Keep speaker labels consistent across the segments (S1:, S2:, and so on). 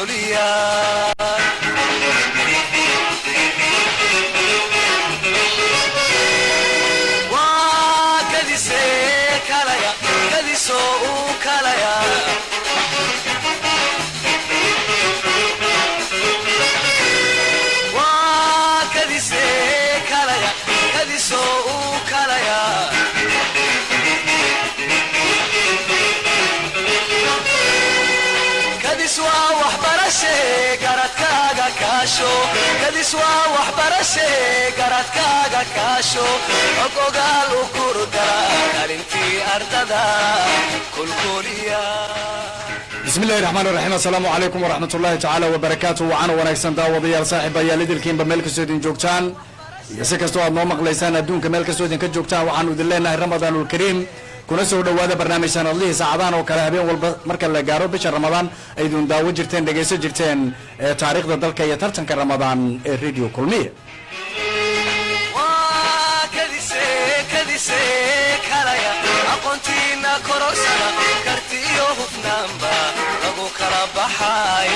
S1: kolkoliya waa kadise kalaya kadiso uu kalaya waa kadise kalaya kadiso uu kalaya kadiswa waxbarashe garadkaaga kaasho kadiswa waxbarashe garadkaaga kaasho og ogaal u kurdara kalintii ardada kolkoliya
S2: bismillahi raxmaan raxiim assalaamu calaykum waraxmatullaahi tacaala wabarakaatuh waxaana wanaagsan daawadayaal saaxiibayaal idilkiinba meel kastoo idin joogtaan iyo si kastoo aad noo maqlaysaan adduunka meel kastoo idinka joogtaan waxaanu idin leenahay ramadaanulkariim kuna soo dhawaada barnaamij sanadlihii saacadahan oo kale habeen walba marka la gaaro bisha ramadaan aydun daawo jirteen dhegaysan jirteen taariikhda dalka iyo tartanka ramadaan ee radio kulmiye
S1: waa kadise kalaya aqoontiina korosana karti iyo hufnaanba lagu kala baxay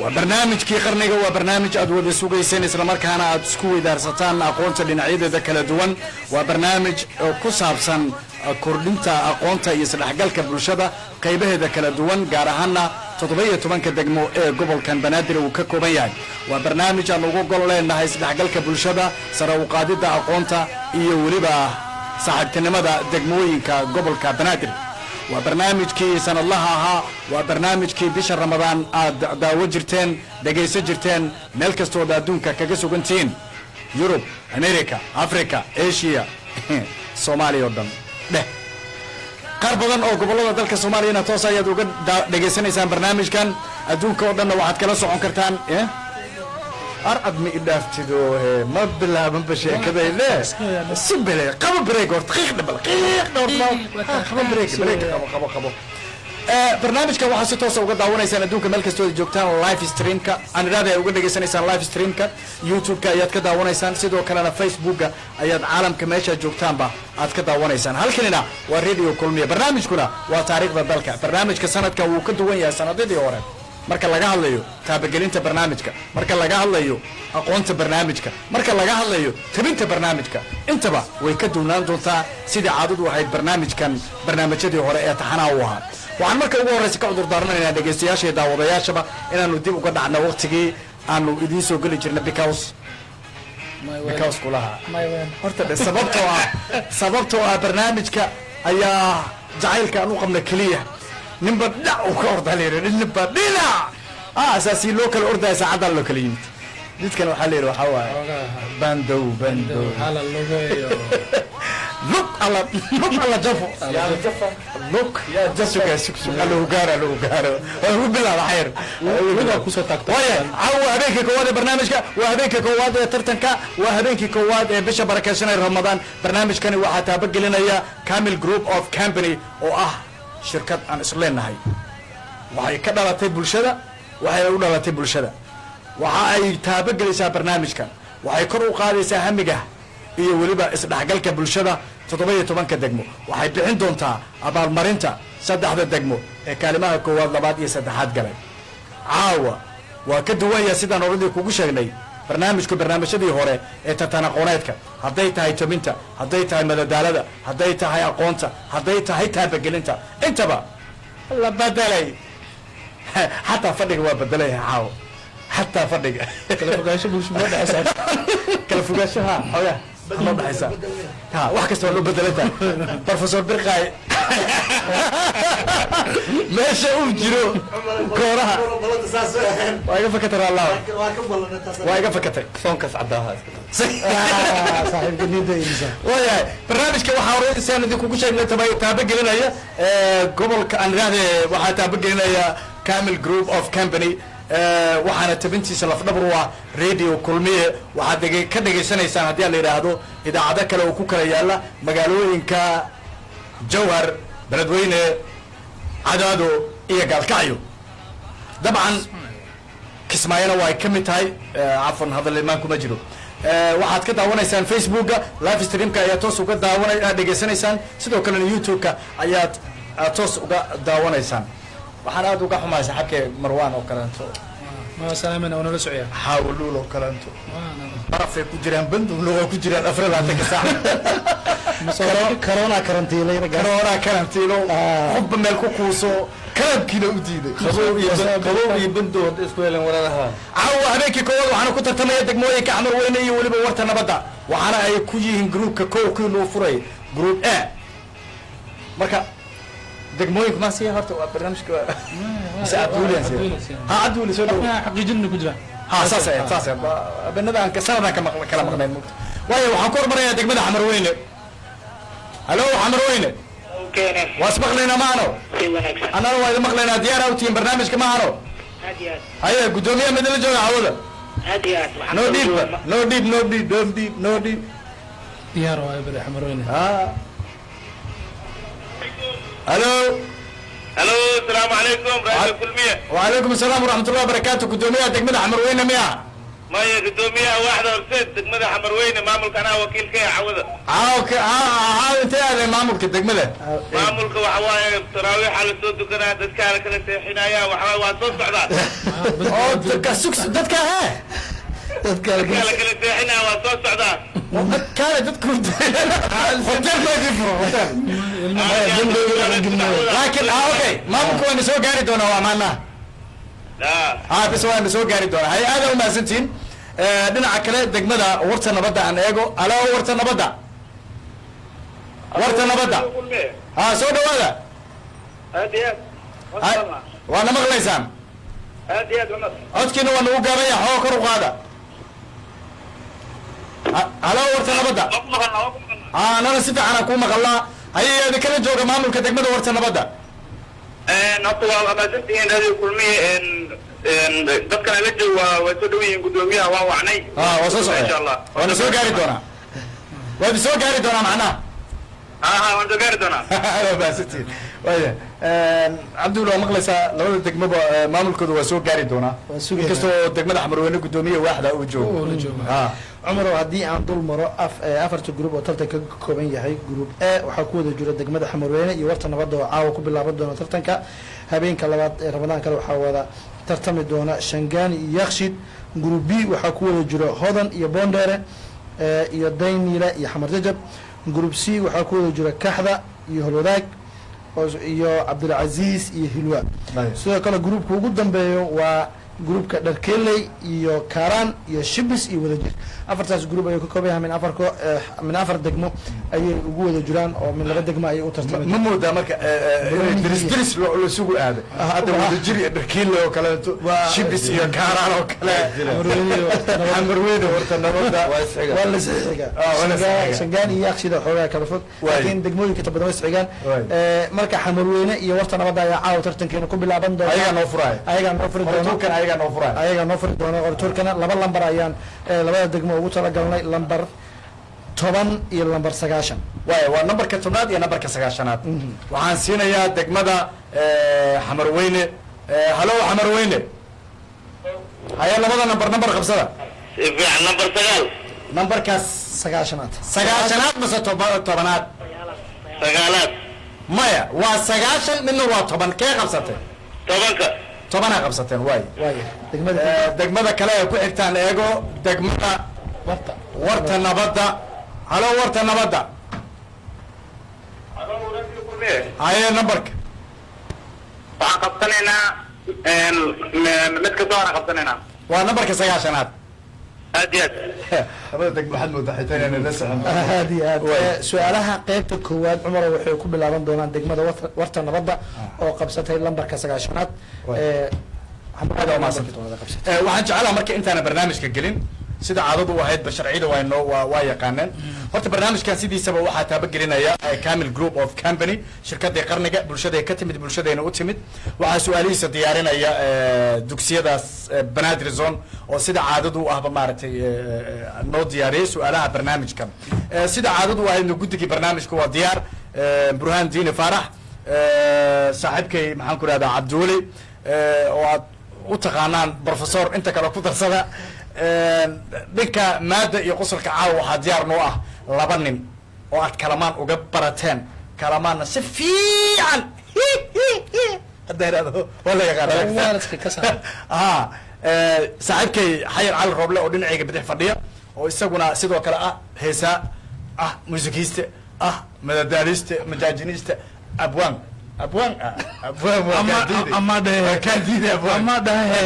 S2: waa barnaamijkii qarniga waa barnaamij aad wada sugayseen islamarkaana aad isku weydaarsataan aqoonta dhinacyadeeda kala duwan waa barnaamij ku saabsan kordhinta aqoonta iyo isdhexgalka bulshada qaybaheeda kala duwan gaar ahaana 17 degmo ee gobolkan banaadir uu ka kooban yahay waa barnaamij aan ugu gol leenahay isdhexgalka bulshada sare u qaadida aqoonta iyo weliba saaxiibtinimada degmooyinka gobolka banaadir waa barnaamijkii sanadlaha ahaa waa barnaamijkii bisha ramadaan aad daawo jirteen dhegaysan jirteen meel kastooda adduunka kaga sugantihiin yurub america africa asia soomaaliya oo dhan dheh qaar badan oo gobollada dalka soomaaliyana toos ayaad uga dhegaysanaysaan barnaamijkan adduunka oo dhanna waxaad kala socon kartaan arcad ma idhaaftido ma bilaabanba sheekadayde si bele qabo break horta qiiq dhabal qiiq qabo break qabo barnaamijka waxaa si toosa uga daawanaysaan adduunka meel kastoo joogtaan live streamka aan idhaahday uga dhegaysanaysaan live streamka youtube-ka ayaad ka daawanaysaan sidoo kalena facebooka ayaad caalamka meesha joogtaanba aad ka daawanaysaan halkanina waa radio kulmiya barnaamijkuna waa taariikhda dalka barnaamijka sanadka wuu ka duwan yahay sanadadii hore marka laga hadlayo taabagelinta barnaamijka marka laga hadlayo aqoonta barnaamijka marka laga hadlayo tabinta barnaamijka intaba way ka duwnaan doontaa sidii caadadu ahayd barnaamijkan barnaamijyadii hore ee taxanaa u ahaa waxaan marka ugu horreysa ka cudur daaranaynaa dhegaystayaasha iyo daawadayaashaba inaanu dib uga dhacno waqtigii aanu idiin soo geli jirna because kulaha horta dhe sababtoo ah barnaamijka ayaa jacaylka aan u qabna keliya ninba dhac uu ka ordaa layidhi ninba dhinac asaasi loo kala ordaya saacaddaa loo kala yimid midkan waxaa layidhi waxaa waaye bandow lug alla jafo lug yaa jasuga allahu gaaro waa ugu bilaaba xayr kusoo taagto waaya waa habeenkii koowaad ee barnaamijka waa habeenkii koowaad ee tartanka waa habeenkii koowaad ee bisha barakeysanay ramadaan barnaamijkani waxaa taabagelinaya camil group of company oo ah shirkad aan isleenahay waxay ka dhalatay bulshada waxay u dhalatay bulshada waxa ay taabagelaysaa barnaamijkan waxay kor u qaadaysaa hamiga iyo weliba isdhexgalka bulshada 17 degmo waxay bixin doontaa abaalmarinta 3 degmo ee kaalimaha koowaad labaad iyo saddexaad galay caawa waa ka duwan yahay sidaan oradii kugu sheegnay barnaamijyadii hore ee tartan aqooneedka hadday tahay tabinta hadday tahay madadaalada hadday tahay aqoonta hadday tahay taabagelinta intaba la bedelay xataa fadhiga waa bedelay caawo xataa fadhiga kala fogaanshaha xogaa ma dhaxaysa wax kasta waa loo bedelanta professor birqaay meesha uu jiro kooraha waa iga fakatay allah waa iga fakatay foonkas cadaaha waayahay barnaamijka waxaa horeysaan idinkugu sheegnay taabagelinaya gobolka aan idhaahde waxaa taabagelinaya camil group of company waxaana tabintiisa lafdhabar u ah radio kulmiye waxaad ka dhegaysanaysaan haddii aan la yidhaahdo idaacado kale oo ku kala yaala magaalooyinka jawhar beledweyne cadaado iyo gaalkacyo dabcan kismaayona waa ay ka mid tahay cafan hadal imaan kuma jiro waxaad ka daawanaysaan facebooka live streamka ayaa toos uga dhegaysanaysaan sidoo kalena youtube-ka ayaad toos uga daawanaysaan waxaan aad uga xumahay saxabkee marwaan oo kaleento
S3: ما سلامنا وانا لسعيا
S2: xaawuluul oo kaleento barafay ku jiraan bandugna waa ku jiraan afradaataka saac
S4: corona karantiilay
S2: karoonaa karantiilo qofba meel ku kuuso kalabkiina u diiday
S4: qabow iyo bandood isku yeelan walaalaha
S2: caawa habeenkii koowaad waxaana ku tartamaya degmooyinka xamar weyne iyo weliba warta nabadda waxaana ay ku yihiin groupka kii loo furay group A marka degmooyinka ma siya horta waa barnaamijka عدولي سولو
S3: حقي جن كجرا
S2: ها ساسا بنادان كسرنا كلا مقنين واي waxaan ku hormaraya degmada xamar weyne halo xamar weyne wasbaq lena maano ana waa idin maqleena diyaar ah tiin barnaamijka maano haya gudoomiyaha madala jooga hawada no deep
S3: ديار واي بدا حمر وين
S2: ها halo
S5: الو السلام عليكم رئيس الكلمية.
S2: وعليكم السلام ورحمة الله وبركاته قدومية دقمة حمر وين مياه
S5: ما هي قدومية واحدة ورسيت دقمة حمر وين ماملك أنا وكيل كي عوضة
S2: اوكي انت يا مامك دقمة
S5: ماملك وحواي تراويح على الصوت وكنا تذكار كذا حنايا وحواي وصوت سعدات
S2: دكا سكس دكا ها
S5: تذكار كذا حنايا وصوت سعدات
S2: كانت تذكر هوتيل ما يفرق لكن اوكي مامك وين سو قاري دونا وامانا
S5: لا
S2: بس وين سو قاري دونا هي هذا وما سنتين dhinaca kale degmada warta nabadda aan eego alaa warta nabadda soo dhawaada waana maqlaysaan codkiina waa nagu gaabaya xoo kor u qaada alaa warta nabadda anana si fiican aan kuu maqalnaa haye kala jooga maamulka degmada warta nabadda
S5: horta waa amaasantihiin radio kulmiye dadkan la jooga waa soo dhaweeyeen gudoomiyaha waa wacnay
S2: waa soo socda
S5: insha Allah
S2: waana soo gaari doonaa macnaha
S5: waan soo gaari doonaa
S2: baasantiin waya cabdulla waa maqlaysaa labada degmaba maamulkooda waa soo gaari doonaa inkastoo degmada xamarweyne gudoomiye waaxda uu joogo
S4: cumarow haddii aan dul maro afarta group oo tartanka ka kooban yahay group A waxaa ku wada jira degmada xamarweyne iyo warta nabadda oo caawa ku bilaaban doona tartanka habeenka labaad ee ramadaan kale waxaa wada tartami doona shangaani iyo yakshid group B waxaa ku wada jira hodan iyo bondere iyo dayniila iyo xamar jajab group C waxaa ku wada jira kaxda iyo holwadaag iyo cabdilcaziis iyo hilwa sidoo kale groupka ugu dambeeyo waa groupka dharkeley iyo kaaraan iyo shibis iyo wadajir afartaas group ayuu ka kooban yahay min afar degmo ayay ugu wada jiraan oo min laba degmo ayay u tartamay
S2: ma moodaa marka diris lasugu aaday hadda wadajir iyo dharkeley oo kaleeto shibis iyo kaaraan oo kale xamarweyne warta nabadda
S4: waa la isxigaa shangaan iyo yakshida xoogaa kala fog laakiin degmooyinka inta badan way isxigaan marka xamarweyne iyo warta nabadda ayaa caawa tartankeena ku bilaaban doona ayagaa noo furi doona ayagaa noo furi doona qortuurkana laba lambar ayaan labada degmo ugu talagalnay lambar 10 iyo lambar 9
S2: waay waa nambarka 10 iyo nambarka 9aad waxaan siinayaa degmada xamarweyne halo xamarweyne haya labada nambar qabsada
S5: fiican nambar 9
S2: nambarkaas 9aad mase 10aad
S5: sagaalaad
S2: maya waa 9 midna waa 10 kee qabsatay 10 qabsateen waay degmada kale ay ku xigtaan eego degmada warta nabadda halo warta nabadda haye nambarka
S5: waxaan qabsanaynaa mid kasta waan qabsanaynaa
S2: waa nambarka 9aad
S5: aad iyo aad
S2: labada degmo waxaad moodaa xitaa inaan la socon
S4: aad iyo aad su-aalaha qeybta koowaad cumar waxay ku bilaaban doonaan degmada warta nabadda oo qabsatay lambarka 9aad
S2: waxaan jeclaha marka intaana barnaamijka gelin sida caadadu u ahaydba sharciyada waa yaqaaneen horta barnaamijkan sidiisaba waxaa taabagelinaya camil group of company shirkadii qarniga bulshaday ka timid bulshadayna u timid waxaa su-aalihiisa diyaarinaya dugsiyadaas banaadir zone oo sida caadadu u ahba maaragtay noo diyaariyay su-aalaha barnaamijkan sida caadadu u ahaydna guddigii barnaamijka waa diyaar burhaan diini faarax saaxiibkay maxaan ku rahdaa cabdiweli oo aad u taqaanaan professor inta kale ku darsada dhinka maada iyo qosolka caawa waxaa diyaar noo ah 2 nin oo aad kalamaan uga barateen kalamaanna si fiican hadda yidhahdo waa la yaqaan
S3: waalidka ka saar
S2: ها saaxiibkay xayir cali rooble oo dhinacayga bidix fadhiya oo isaguna sidoo kale ah heesaa ah muusikiiste ah madadaaliste majaajiniste abwaan abwaan
S3: ama dhahe
S2: kaan diiday abwaan
S3: ama dhahe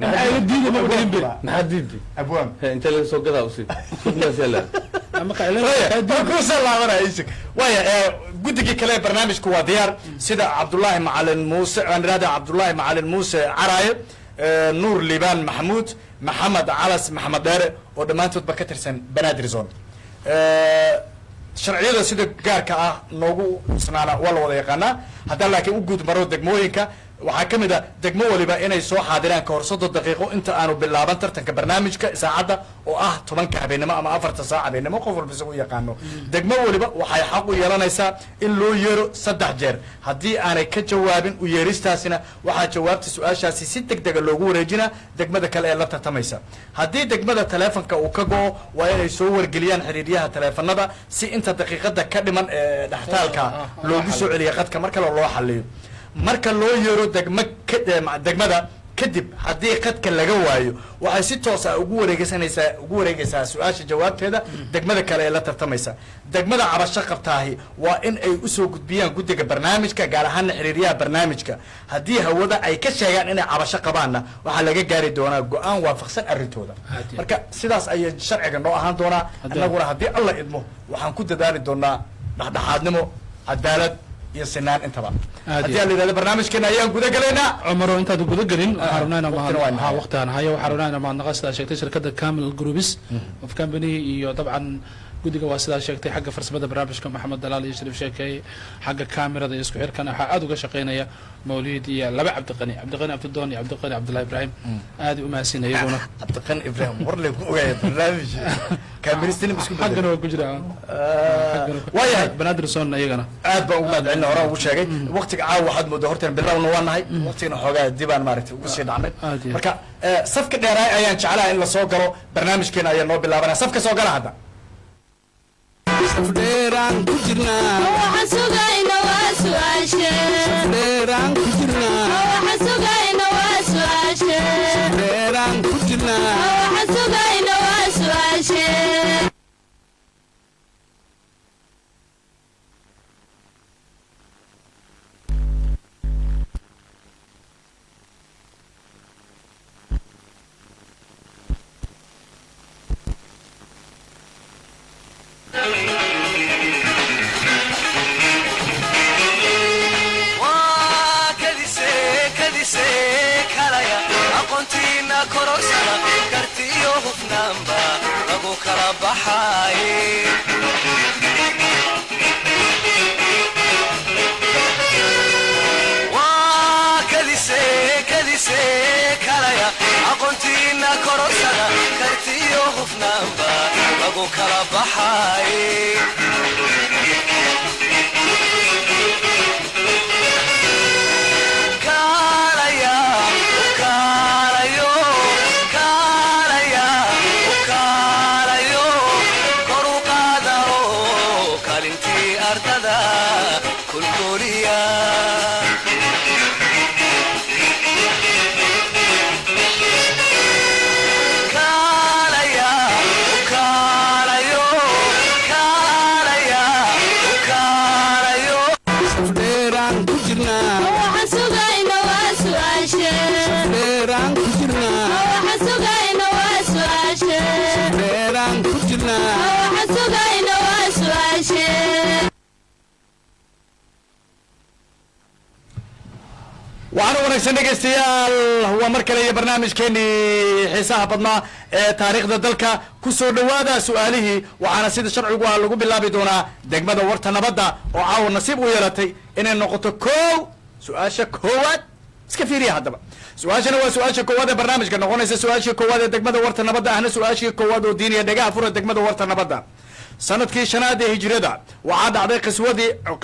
S3: maxaa diiday ma dhihin be
S6: maxaa diidi
S2: abwaan
S6: inta laga soo gadaa usi sugnaas yala
S3: ama ka
S2: kuusan laabanaya isig waaya guddigii kale ee barnaamijku waa diyaar sida cabdullaahi macalin muuse aan idhahda cabdullaahi macalin muuse caraaye nuur liibaan maxamuud maxamed calas maxamed dheere oo dhammaantoodba ka tirsan banaadir zone sharciyada sida gaarka ah noogu isnaana waa la wada yaqaanaa haddaan laakiin u guud maro degmooyinka waxaa ka mid a degmo waliba inay soo xaadiraan ka hor 30 daqiiqo inta aanu bilaaban tartanka barnaamijka saacadda oo ah 10 habeenimo ama 4 saac habeenimo qof walba isagu yaqaano degmo waliba waxay xaq u yeelanaysaa in loo yeero 3 jeer haddii aanay ka jawaabin u yeeristaasina waxaa jawaabta su-aashaasi si degdeg loogu wareejinaa degmada kale ee la tartamaysa haddii degmada taleefanka uu ka go-o waa inay soo wargeliyaan xiriiryaha taleefanada si inta daqiiqada ka dhiman ee dhaxtaalka loogu soo celiya qadka mar kale loo xaliyo marka loo yeero degmada kadib haddii qadka laga waayo waxay si toos ah ugu wareegaysaa su-aasha jawaabteeda degmada kale ee la tartamaysa degmada cabasho qabtaahi waa in ay usoo gudbiyaan guddiga barnaamijka gaar ahaana xiriiryaha barnaamijka haddii hawada ay ka sheegaan inay cabasho qabaanna waxaa laga gaari doonaa go-aan waafaqsan arrintooda marka sidaas ayay sharciga noo ahaan doonaa annaguna haddii alla idmo waxaan ku dadaali doonaa dhexdhexaadnimo cadaalad iyo sinaan intaba haddii aan yidhahdo barnaamijkeena ayaan guda galaynaa
S3: cumaro intaad guda gelin waxaan rabnaa inaan waqtigaan hayo waxaan rabnaa inaan mahadnaqa sidaa sheegtay shirkadda camil groups of company iyo dabcan guddiga waa sidaa sheegtay xagga farsamada barnaamijka maxamed dalaal iyo shariif sheekey xagga kaamirada iyo isku xirkana waxaa aada uga shaqeynaya mawlid iyo laba cabdiqani abdidoon iyo cabdiqani cabdullahi ibraahim aada u mahadsan iyaguna
S2: cabdiqani ibraahim war lay ku ogaaya barnaamij kaamiristini isku
S3: xaggana waa ku jira
S2: waayahay
S3: banaadir soonna iyagana
S2: aad baan ugu mahadcelina hore ugu sheegay waqtiga caawa waxaad moodaa horteen bilowna waa nahay waqtigana xoogaa dibaan maaragtay ugu sii dhacnay marka safka dheeraay ayaan jeclaha in lasoo galo barnaamijkeena ayaa noo bilaabanaya safka soo gala hadda
S7: safdheeraan ku jirnaa waxaan sugayna waa su'aashe safdheeraan ku jirnaa waxaan sugayna waa su'aashe safdheeraan ku jirnaa waxaan sugayna waa su'aashe
S1: aqoontiina korosana kartiyo hufnaanba lagu kala baxay waa kadise kalaya aqoontiina korosana kartiyo hufnaanba lagu kala baxay
S2: waxaana wanaagsan dhegaystayaal waa mar kale iyo barnaamijkeenii xiisaha badnaa ee taariikhda dalka ku soo dhawaada su-aalihii waxaana sida sharcigu ah lagu bilaabi doonaa degmada warta nabadda oo caawa nasiib u yeelatay inay noqoto su-aasha koowaad iska fiiriya haddaba su-aashana waa su-aasha koowaad ee barnaamijka noqonaysa su-aashii koowaad ee degmada warta nabadda ahna su-aashii koowaad oo diiniya dhegaha fura degmada warta nabadda sanadkii shanaad ee hijrada waxaa dhacday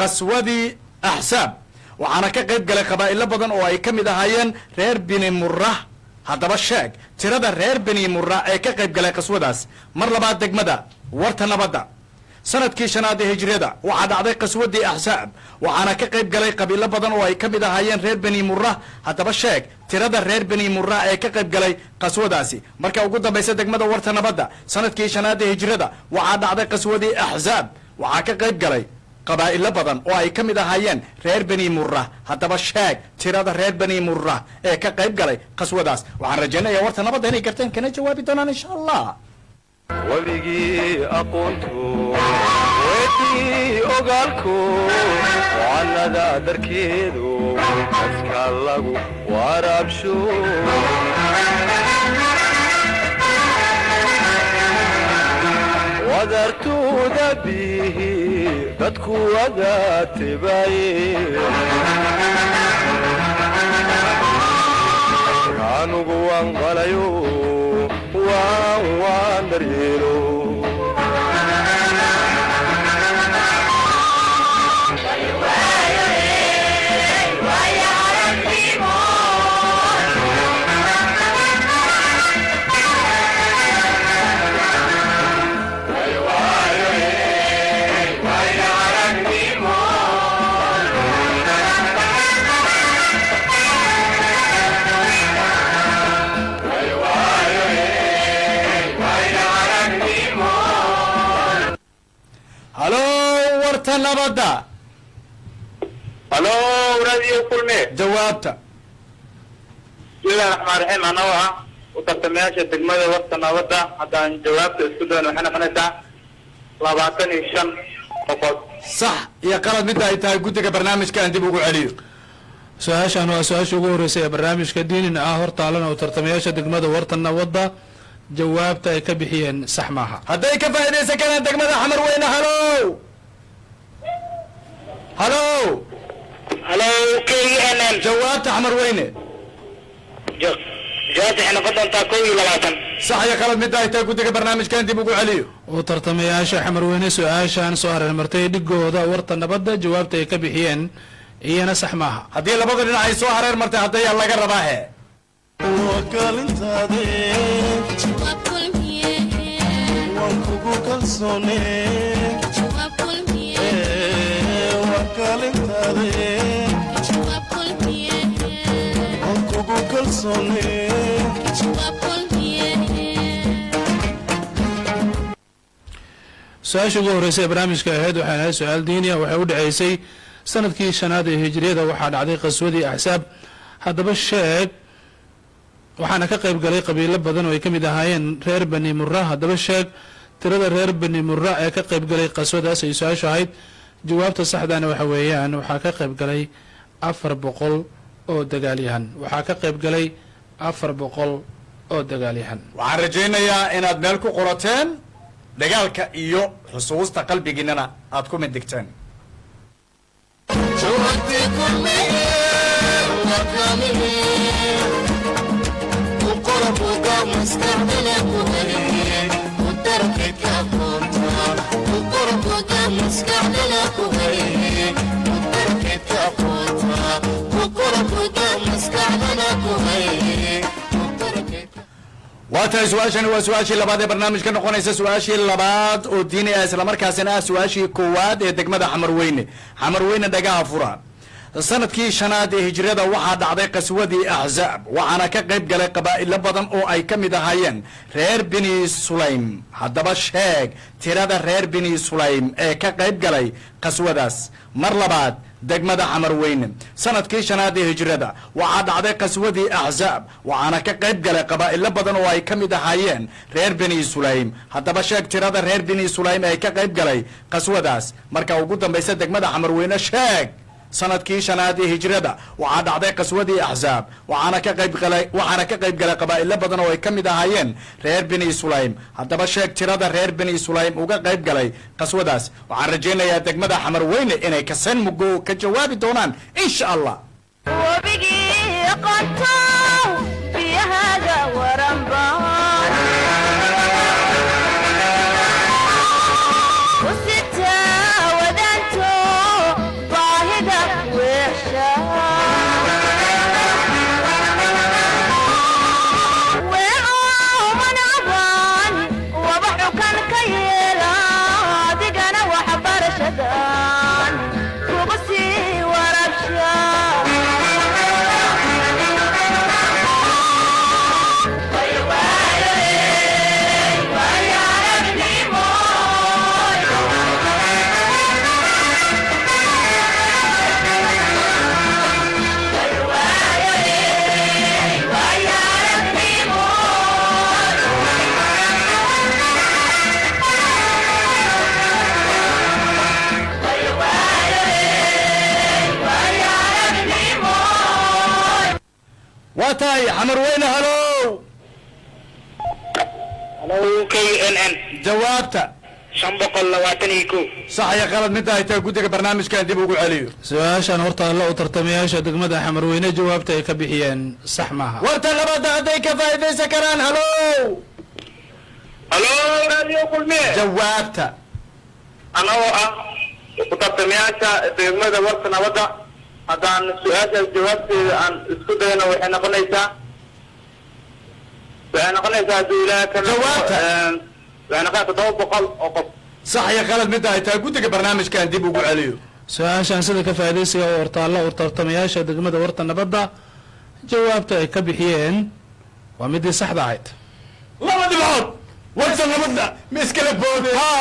S2: qaswadii axsaab waxaana ka qayb galay qabaa'ilo badan oo ay ka mid ahaayeen reer bini murah haddaba sheeg tirada reer bini murah ee ka qayb galay qaswadaas mar labaad degmada warta nabadda sanadkii shanaad ee hijriyada waxaa dhacday qaswadii axsaab waxaana ka qayb galay qabiilo badan oo ay ka mid ahaayeen reer bani murra haddaba sheeg tirada reer bani murra ee ka qayb galay qaswadaasi marka ugu dambaysa degmada warta nabadda sanadkii shanaad ee hijriyada waxaa dhacday qaswadii axsaab waxaa ka qayb galay qabaa'ilo badan oo ay ka mid ahaayeen reer bani murra haddaba sheeg tirada reer bani murra ee ka qayb galay qaswadaas waxaan rajaynayaa warta nabadda inay garteen kana jawaabi doonaan insha allah
S1: webigii aqoontu weydii ogaalku wacanada darkeedu dadka lagu waraabsho wadartuuda bihi dadku wada tibaye kaanugu waan qalayo waan daryeelo
S2: halo warta nabadda
S5: halo radio kulme
S2: jawaabta
S5: bismillahi raxmaan raxiim anoo ah u tartamayaasha degmada warta nabadda haddaan jawaabta isku dayno waxay noqonaysaa 25 qofood
S2: sax iyo qalad midda ay tahay guddiga barnaamijka aan dib ugu celiyo
S3: su-aashan waa su-aasha ugu horreysay ee barnaamijka diinin ah hortaalana oo tartamayaasha degmada warta nabadda jawaabta ay ka bixiyeen sax maaha
S2: hadday ka faa'iidaysan karaan degmada xamar weyne halo
S5: halo KNN
S2: jawaabta xamar weyne
S5: jawaabta waxay noqon doontaa 21
S2: sax iyo qalad midda ay tahay guddiga barnaamijkan dib ugu celiyo
S3: oo tartamayaasha xamarweyne su-aashan soo hareermartay dhigooda warta nabadda jawaabta ay ka bixiyeen iyana sax maaha
S2: haddii labada dhinac ay soo hareer martay haddayaa laga rabaahe
S1: wakaalintaade waan kugu kalsoone wakaalintaade waan kugu kalsoone
S3: su-aasha ugu horreysay ee barnaamijka ahayd waxay ahayd su-aal diiniya waxay u dhaceysay sanadkii shanaad ee hijriyada waxaa dhacday qaswadii axsaab haddaba sheeg waxaana ka qayb galay qabiilo badan oo ay ka mid ahaayeen reer bani murra haddaba sheeg tirada reer bani murra ee ka qayb galay qaswadaas ay su-aashu ahayd jawaabta saxdaana waxa weeyaan waxaa ka qayb galay 400 oo dagaalyahan waxaa ka qayb galay 400 oo dagaalyahan
S2: waxaan rajaynayaa inaad meel ku qorateen dagaalka iyo xusuusta qalbigiinana aad ku mid digteen waa tahay su-aashani waa su-aashii labaad ee barnaamijka noqonaysa su-aashii labaad oo diini ah islamarkaasina ah su-aashii koowaad ee degmada xamarweyne xamarweyne dhagaha fura sanadkii shanaad ee hijriyada waxaa dhacday qaswadii axzaab waxaana ka qayb galay qabaa'ilo badan oo ay ka mid ahaayeen reer bini sulaym haddaba sheeg tirada reer bini sulaym ee ka qayb galay qaswadaas mar labaad degmada xamarweyne sanadkii shanaad ee hijriyada waxaa dhacday qaswadii axzaab waxaana ka qayb galay qabaa'ilo badan oo ay ka mid ahaayeen reer bini sulaym haddaba sheeg tirada reer bini sulaym ee ka qayb galay qaswadaas marka ugu dambaysa degmada xamarweyne sheeg sanadkii shanaad ee hijriyada waxaa dhacday qaswadii axzaab waxaana ka qayb galay qabaa'ilo badan oo ay ka mid ahaayeen reer bini sulaym haddaba sheeg tirada reer bini sulaym uga qayb galay qaswadaas waxaan rajaynayaa degmada xamarweyne inay kaseen mugo ka jawaabi doonaan insha allah
S7: ومن عبان وبحكا كيلا دقنا
S2: واتاي حمر وين هلو
S5: halo KNN
S2: جوابته
S5: 522
S2: صح يا قلد متى هيتا قدك برنامج كان ديب وقول عليه
S3: su-aashan horta alla u tartamayaasha degmada xamarweyne jawaabta ay ka bixiyeen sax maaha
S2: ورتا لبدا هديك فايدة سكران هلو
S5: halo radio kulmiye
S2: جوابته
S5: anagoo ah ku tartamayaasha degmada warta nabadda haddaan su-aashaas jawaabteeda aan isku dayno waxay noqonaysaa duulaa ka
S2: Jawaabta.
S5: waxay noqonaysaa 700 oo qof
S2: صح يا قلد متى هيتا قدك برنامج كان ديب وقول عليه
S3: su-aashan sida ka faa'iidaysiga oo horta alla u tartamayaasha degmada warta nabadda jawaabta ay ka bixiyeen waa midii saxda ahayd
S2: لما دبعود ورتا نبدا مسكلة بودي ها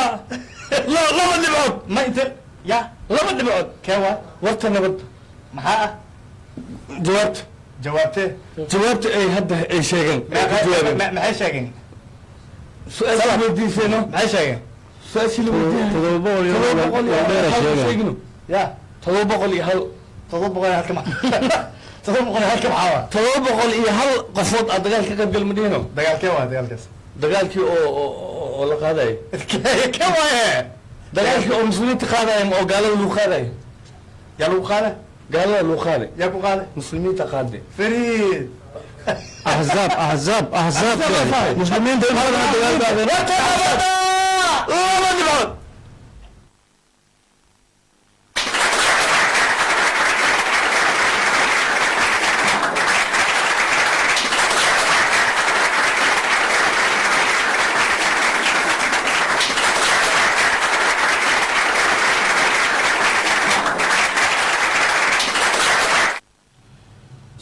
S2: لا لما دبعود
S4: ma inta ya
S2: لما دبعود
S4: kewa warta nabad maxaa ah
S2: جوابته جوابته اي هده اي شيء
S4: maxay sheegeen
S2: سؤال وديسينو
S4: maxay sheegeen
S2: سؤال
S4: ya 700 iyo hal 700 halka ma 700 halka maxaa
S2: تضرب iyo hal qofood aad dagaal ka qayb gal madino
S4: dagaalkee waa dagaalkaas
S2: dagaalkii oo la qaaday
S4: ka waaye
S2: dagaalkii oo muslimiinta qaadayay oo gaalada lagu qaaday
S4: yaa lagu qaada
S2: gaalada lagu qaaday
S4: yaa ku qaada
S2: muslimiinta qaaday
S4: fariid
S3: ahzaab muslimiinta in badan dagaal baadeen
S2: لما دبعود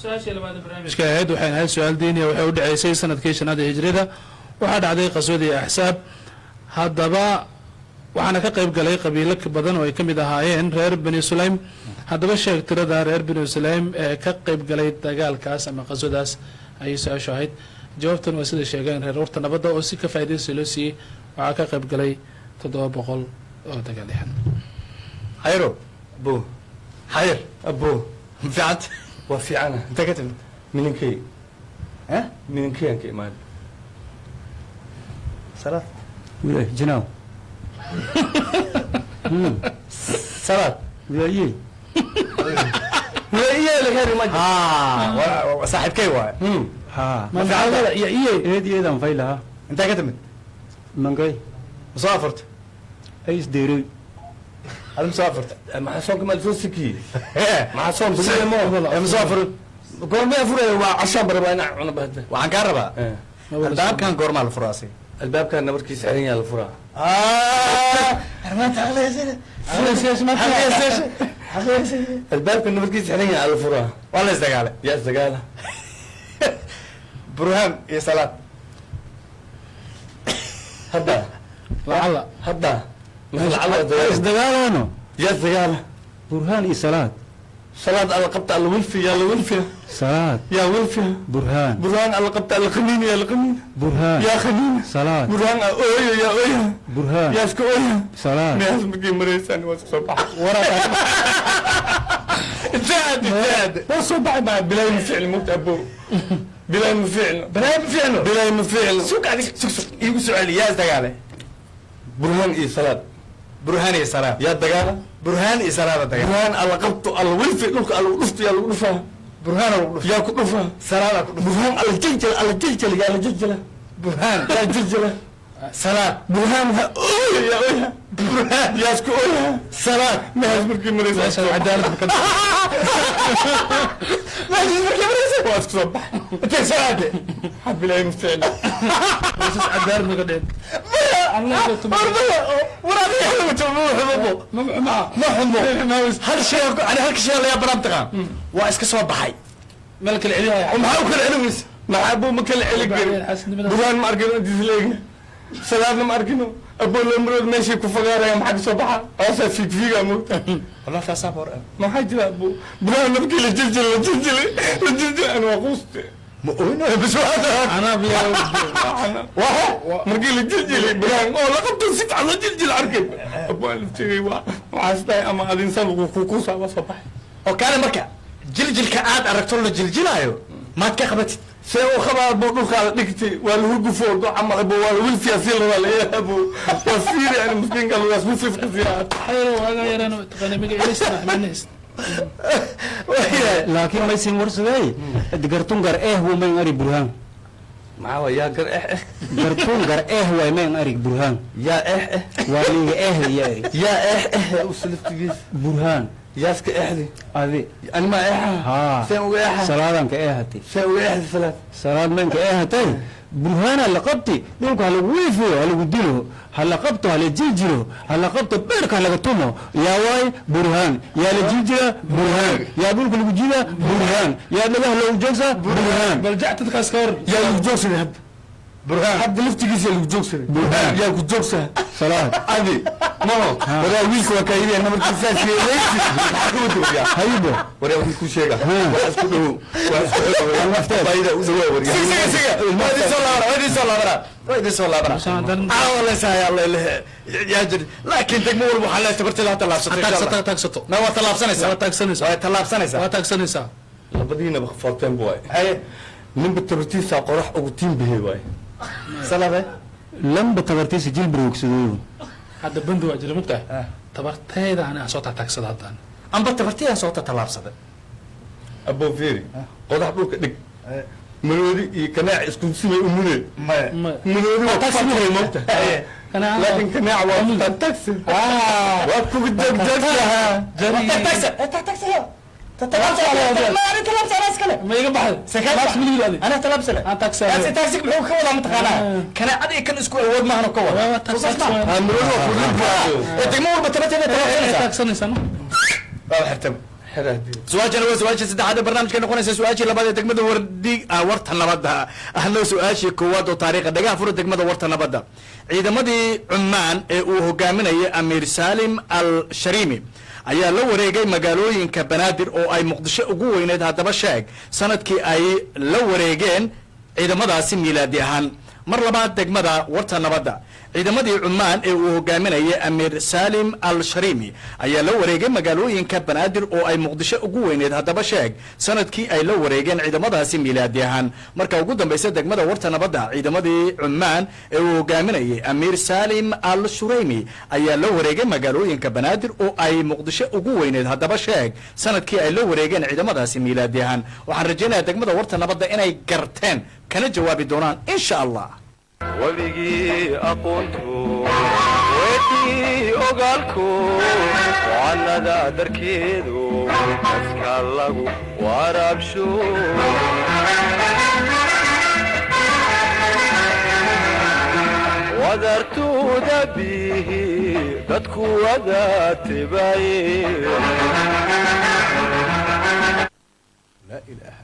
S3: su-aashii labaad ee barnaamijka ahayd waxayna ahayd su-aal diiniya waxay u dhaceysay sanadkii shanaad ee hijrida waxaa dhacday qaswadii axsaab haddaba waxaana ka qayb galay qabiilo badan oo ay ka mid ahaayeen reer bani sulaym haddaba sheeg tirada reer bani sulaym ee ka qayb galay dagaalkaas ama qaswadaas ayay su-aashu ahayd jawaabtan waa sida sheegeen reer warta nabadda oo si ka faa'iidaysi loo siiyey waxaa ka qayb galay 700 oo dagaalyahan
S2: حيرو بو حير ابو فعت وفي عنا انت كتب من كي ها من كي انك ما
S4: salaad
S2: ولا جناو سلام ولا يي ولا يي لغير ما ها صاحب كي واي ها
S3: ما فعل يا ايه
S2: ايدي ايدان فايلها انت كتب من كي مسافرت ايش ديري انا مسافرت ما حصلك ما الفوسكي ما حصلت ما مسافر قول ما يفرق عشان بربع انا بهده وعن كهرباء الباب كان قرما الفراسي الباب كان نبركي سعرين على الفرع
S4: ما تعال يا زين
S2: الباب كان نبركي سعرين على الفرع والله ازدقاله يا ازدقاله برهان يا صلاة هدا
S3: لعل
S2: هدا مثل على
S3: ازدقالونه
S2: يا ازدقاله
S8: برهان إي صلاة
S2: صلاة على قبط على ولفي يا ولفي
S8: صلاة
S2: يا ولفي
S8: برهان
S2: برهان على قبط على خمين يا الخمين
S8: برهان
S2: يا خمين
S8: صلاة
S2: برهان اويا يا اويا
S8: برهان
S2: يا اسكو اويا
S8: صلاة
S2: ما اسمك مريسان وصبح ورا زاد وصبح بعد بلا فعل موت ابو بلا فعل بلا فعل سوق عليك سوق يقول سؤالي يا دقاله برهان اي صلاة برهان اي صلاة يا دقاله برهان اي صلاة دقاله برهان على قبط على ولفي لك على ولفي على ولفها برهان يا كلفها صلاة برهان على الجلجل على الجلجل يا الجلجلة برهان يا الجلجلة صلاة برهان اوه يا اوه برهان يا اسكو اوه صلاة ما اسمك مريض عدالة ما اسمك مريض واسكو صبح انت صلاة حب لا يمفعل
S3: عدالة مقدين
S2: وراني حلو تمو حبوبو ما حمو هل شيء انا هلك شيء يا برامتها واسك سو بحي
S3: ملك العليا
S2: وما هو كل علويس ما ابو مكل عليك برهان ما اركن ديزليك سلام ما اركنه ابو الامرود ماشي كفغار يا محد صباحا اسا فيك فيك موت والله فاسابور ما حد ابو برهان نبكي للجلجل انا وقوست مؤمن بس هذا
S3: انا بيا
S2: وهو مرقي للجلجل برهان او لقد نسيت على جلجل اركب ابو الفتي وعاستاي اما هذا انسان كوكوسا وصباح وكان مركا جلجل كعاد اركتو له جلجلايو maad ka qabatid
S6: see u qabaa buu dhulkaada dhigtay waa lagu gufo camal abo waa wiil siyaasiin la walaalayaa abo waa fiiri yani miskiinka lugaas mu fifqisiyaa
S3: xayro waaga yaraan taqaana magaciisa maxmenes
S8: laakiin maysin warsaday gartungar buu mayn ari burhaan
S6: maxaa waa yaa gar
S8: gartungar way mayn ari burhaan
S6: yaa
S8: waa liiga ya ari
S6: yaa u salaftigiis
S8: burhaan
S6: yaaska exdi
S8: adi
S6: anima
S8: haa
S6: seen uga exa
S8: salaadanka hati
S6: seen uga exdi
S8: salaad maynka hatay burhaana la qabti dhulka halagu wiifiyo halagu dilo hala qabto hala jiljiro hala qabto beerka halaga tumo yaa waay burhaan yaa la jiljira burhaan yaa dhulka lagu jida burhaan yaa dhagaha loogu joogsa burhaan
S3: bal jactadkaas ka hor
S6: yaa lagu joogsaday hadda burhaan hadda laftigiisa yaa lagu joogsaday burhaan yaa ku joogsaa
S8: salaad
S6: adi maho wadaa wiilka waa kaayidee namarkiisaas yeeleysi maxaa ka wadooyaa
S8: hayibo
S6: wadaa waxaan kuu sheega waa isku dhowow waa isku dhowow bayda u dhawaa waryaa
S2: ويدي سو لابنا والله ساي الله يا جد لكن دقمو waxaa la tabartay la talaabsatay
S3: taagsato
S2: ma waa talaabsanaysaa waa talaabsanaysaa
S6: labadiinaba farteen buu ay ninba tabartiisa qorax ugu tiin bixi waay
S2: salaade
S8: lamba tabartiisa jilbroogsado
S3: hadda bandu waa jira mugtaa tabarteeda ana soo taagsada hadan
S2: amba tabartiya soo talaabsaday
S6: abo fiiri qodax dhulka dhig ملودي كناع اسكن سمي أمني ملودي وقصمه موته لكن كناع وقت تاكسي وقت بدك تاكسيها
S3: جري
S2: تتلبس على ما أنا تلبس على أسكله
S3: ما يقبح
S2: سكت أنا تلبس له
S3: أنا تاكسي
S2: تاكسي بحوك كولا متخانة كان عادي كان اسكو الود ما هنا كولا
S6: ملودي وقت
S2: تجمعوا بتلاتة
S3: تاكسي سنة
S2: حرتم سؤال سؤال سيدنا هذا برنامج كنا قلنا سؤال شيء لبعض تجمد وردي ورت النبضة أهلا سؤال شيء قوات وطريقة دقيقة فرد تجمد ورت النبضة إذا مدي عمان وهو جامنا أمير سالم الشريمي أيها لو رجع مجالوين كبنادر أو أي مقدشة قوة إن هذا بشاك سنة كي أي لو رجعين إذا مدى سم ميلاديهان مرة بعد تجمد ورت النبضة ciidamadii cumaan ee uu hogaaminayay amiir saalim al-shariimi ayaa la wareegay magaalooyinka banaadir oo ay muqdisho ugu weyneed haddaba sheeg sanadkii ay la wareegeen ciidamadaasi miilaadi ahaan marka ugu dambaysa degmada warta nabadda ciidamadii cumaan ee uu hogaaminayay amiir saalim al-shariimi ayaa la wareegay magaalooyinka banaadir oo ay muqdisho ugu weyneed haddaba sheeg sanadkii ay la wareegeen ciidamadaasi miilaadi ahaan waxaan rajaynayaa degmada warta nabadda inay garteen kana jawaabi doonaan insha allah
S1: wabigii aqoontu weydii ogaalku wacanada darkeedu aska lagu waraabsho wadartuuda bihi dadku wada tibaye laa ilaaha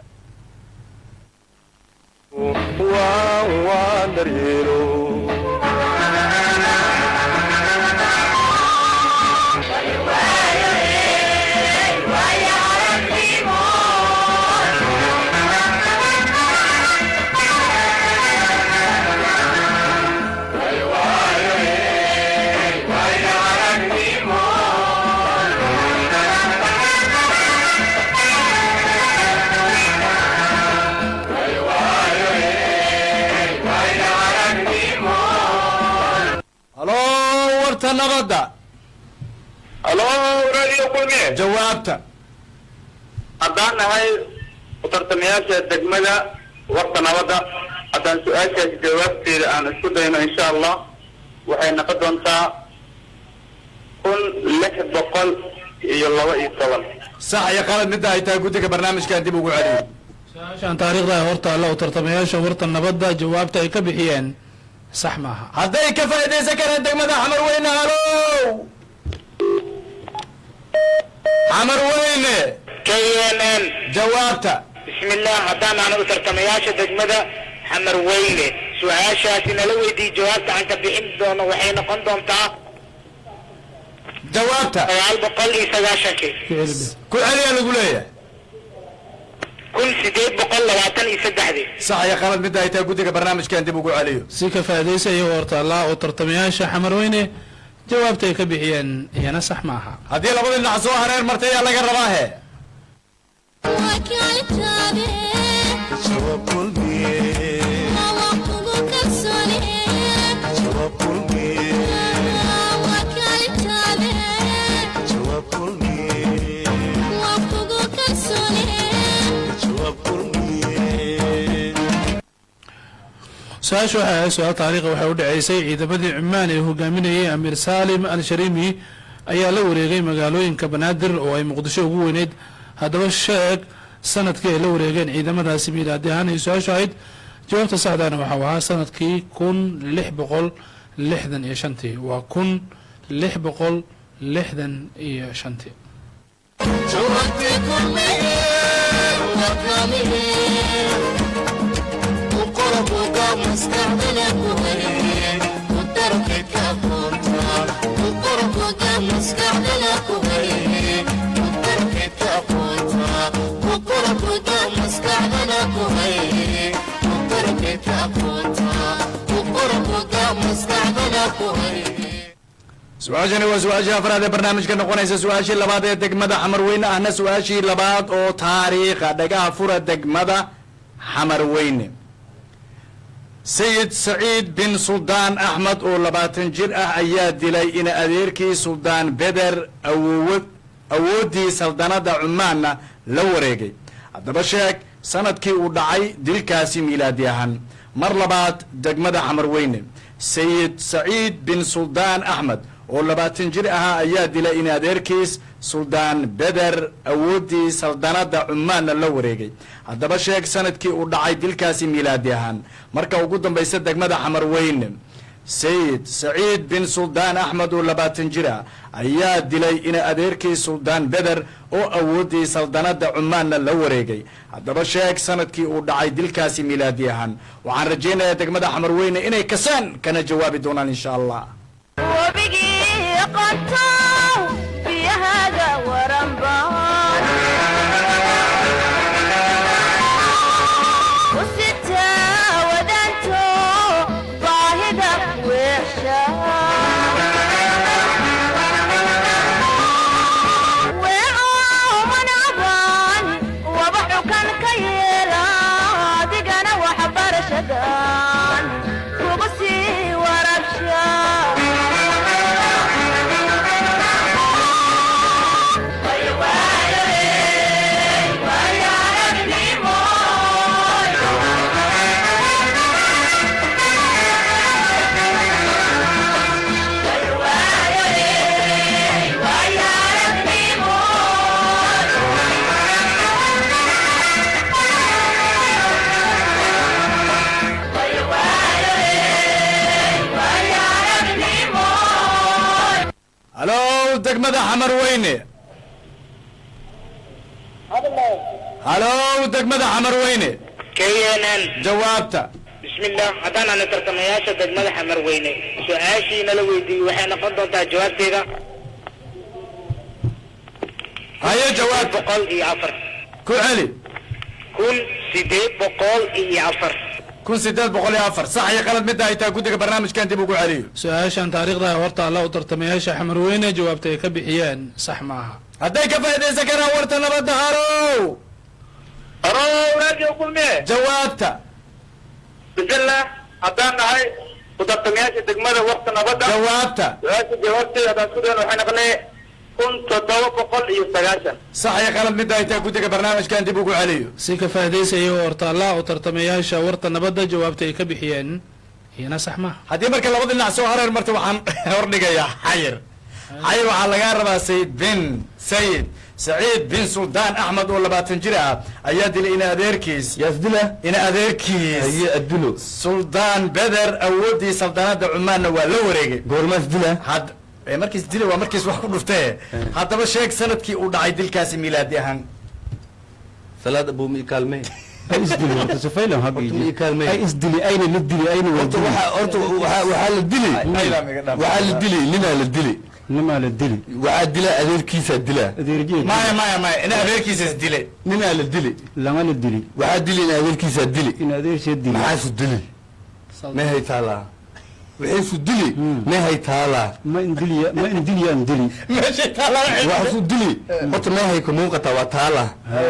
S1: waan daryeelo
S2: نبضة
S5: الو راديو كلمه
S2: جوابته
S5: أدانا هاي وترتمياشة الدجملة وقت نبضة أدان سؤالك جوابتي أنا شو دايما إن شاء الله وحين نقدم ساعة كل لحد بقل يلا وإي طول
S2: صح يا خالد مدة هاي تاقودك برنامج كان دي بقول عليه
S3: عشان تاريخ ده ورطة الله وترتمياشة ورطة النبضة جوابته يكبحيين صح معها
S2: هذا كفى إذا سكر الدقمة عمر وين هلو عمر وين
S5: KNN
S2: جوابته
S5: بسم الله هدانا أنا وترتمياشة دقمة حمر وين سؤاشة سنلوي دي جوابته عن تبعين دون وحين قندم تا
S2: جوابته
S5: وعلى بقل إساقاشة
S2: كل علي أنا أقول إيه
S5: كل سيديد بقل لواتن يسدح دي
S2: صح يا خالد مدة هاي تاقودك برنامج كان دي بقول عليه
S3: سيكا فاديسة هي ورطة الله وترتمياشة حمر وينه جوابته يكبحيين هي نصح معها
S2: هذه لابد أن نحصوها هرير مرتين يلا قرباها
S3: su-aasha waxay ahayd su-aal taariikhi waxay u dhaceysay ciidamadii cumaan ee hogaaminayay amiir saalim al-shariimi ayaa la wareegay magaalooyinka banaadir oo ay muqdisho ugu weyneyd haddaba sheeg sanadkii ay la wareegeen ciidamadaasi miilaadi ahaan ay su-aashu ahayd jawaabta saxdaana waxau ahaa sanadkii 1665 waa 1665
S2: su-aashani waa su-aashii afraad ee barnaamijka noqonaysa su-aashii labaad ee degmada xamarweyne ahna su-aashii labaad oo taariikha dhagaha fura degmada xamarweyne sayid saciid bin suldaan axmed oo 20 jir ah ayaa dilay in adeerkii suldaan beder awooddii saldanada cumaanna la wareegay haddaba sheeg sanadkii uu dhacay dilkaasi miilaadi ahaan mar labaad degmada xamarweyne sayid saciid bin suldaan axmed oo 20 jir ahaa ayaa dilay in adeerkiis suldaan beder awooddii saldanada cumaanna la wareegay haddaba sheeg sanadkii uu dhacay dilkaasi miilaadi ahaan marka ugu dambaysa degmada xamarweyne sayid saciid bin suldaan axmed oo 20 jir ah ayaa dilay in adeerkii suldaan beder oo awooddii saldanada cumaanna la wareegay haddaba sheeg sanadkii uu dhacay dilkaasi miilaadi ahaan waxaan rajaynayaa degmada xamarweyne inay kasaan kana jawaabi doonaan insha allah halo degmada xamarweyne halo degmada xamarweyne
S5: knn
S2: jawaabta
S5: bismillah haddaan ana tartamayaasha degmada xamarweyne su-aashii nala weydiiyey waxay noqon doontaa jawaabteeda
S2: haye jawaab
S5: 104
S2: ku celi
S5: 1804
S2: 1804 sax iyo qalad midda ay tahay guddiga barnaamijkan dib ugu celiyo
S3: su-aashan taariikhda horta alla u tartamayaasha xamarweyne jawaabta ay ka bixiyeen sax maaha
S2: hadday ka faa'iidaysan karaan warta nabadda harow
S5: radio kulmiye
S2: jawaabta
S5: bismillah haddaan nahay u tartamayaasha degmada waqti nabadda
S2: jawaabta
S5: su-aasha jawaabteeda haddaan isku dayno waxay noqonay 1790
S2: sax iyo qalad midda ay tahay guddiga barnaamijkan dib ugu celiyo
S3: si ka faa'iidaysaya horta alla u tartamayaasha warta nabadda jawaabta ay ka bixiyeen iyana sax maaha
S2: haddii marka laba dhinac soo hareer marta waxaan hordhigayaa xayir waxaa lagaa rabaa sayid saciid bin suldaan axmed oo 20 jir ah ayaa dilay in adeerkiis
S6: adilo
S2: suldaan beder awooddii saldanada cumaanna waa la wareegay
S6: goormaas dila
S2: markiis dila waa markiis wax ku dhuftee haddaba sheeg sanadkii uu dhacay dilkaasi miilaadi ahaan
S6: salaad abu mi kaalmey
S8: ay isdili horta safaylan
S6: mi kaalmey
S8: ay isdili ayna la dili ayna
S6: horta waxaa la dili ninaa la dili
S8: nimaa la dili
S6: waxaa dila adeerkiisaa dila
S8: adeerjiye
S2: maya in adeerkiisas dile
S6: ninaa la dili
S8: lama la dili
S6: waxaa dili in adeerkiisaa dili
S8: in adeersee dili
S6: maxaasu dili mehay taalaa waxaysu dili mehay taalaa
S8: ma indiliyaan dili
S6: waxasu dili horta mehay ka muuqata waa taala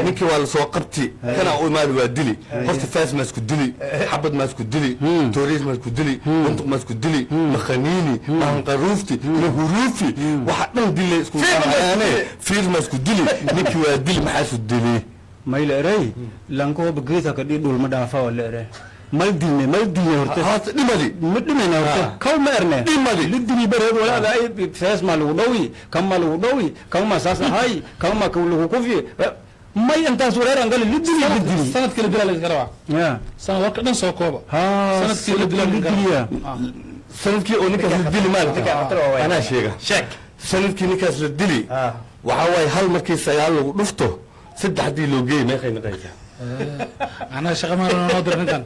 S6: ninkii waa lasoo qabti kana u imaadi waa dili horta faas maasku dili xabad maasku dili tooriis maasku dili buntuq maasku dili makhaniini mahanqaruufti mahuruufi waxa dhan dile isku fiir maasku dili ninkii waa dili maxaasu dili
S8: may la eray lankooba geedka ka dhii dhulma dhaafa oo la ere mal dilne horta
S6: haata dhimadi
S8: ma dhimayna horta kaw ma erne
S6: dhimadi
S8: lidini bareed walaada ay fees ma lagu dhawi kama saas ahay kama ka lagu kufi may intaas wareeran gal lidini
S3: sanadkii la dilay laga rabaa
S8: ya
S3: sanad warka dhan soo kooba sanadkii la dilay
S6: sanadkii oo ninkaas la dili maalka anaa sheega sanadkii ninkaas la dili waxaa waaye hal markii sagaal lagu dhufto saddexdii loo geeyey meeqay noqonaysaa
S3: أنا شغال ما نودر نكان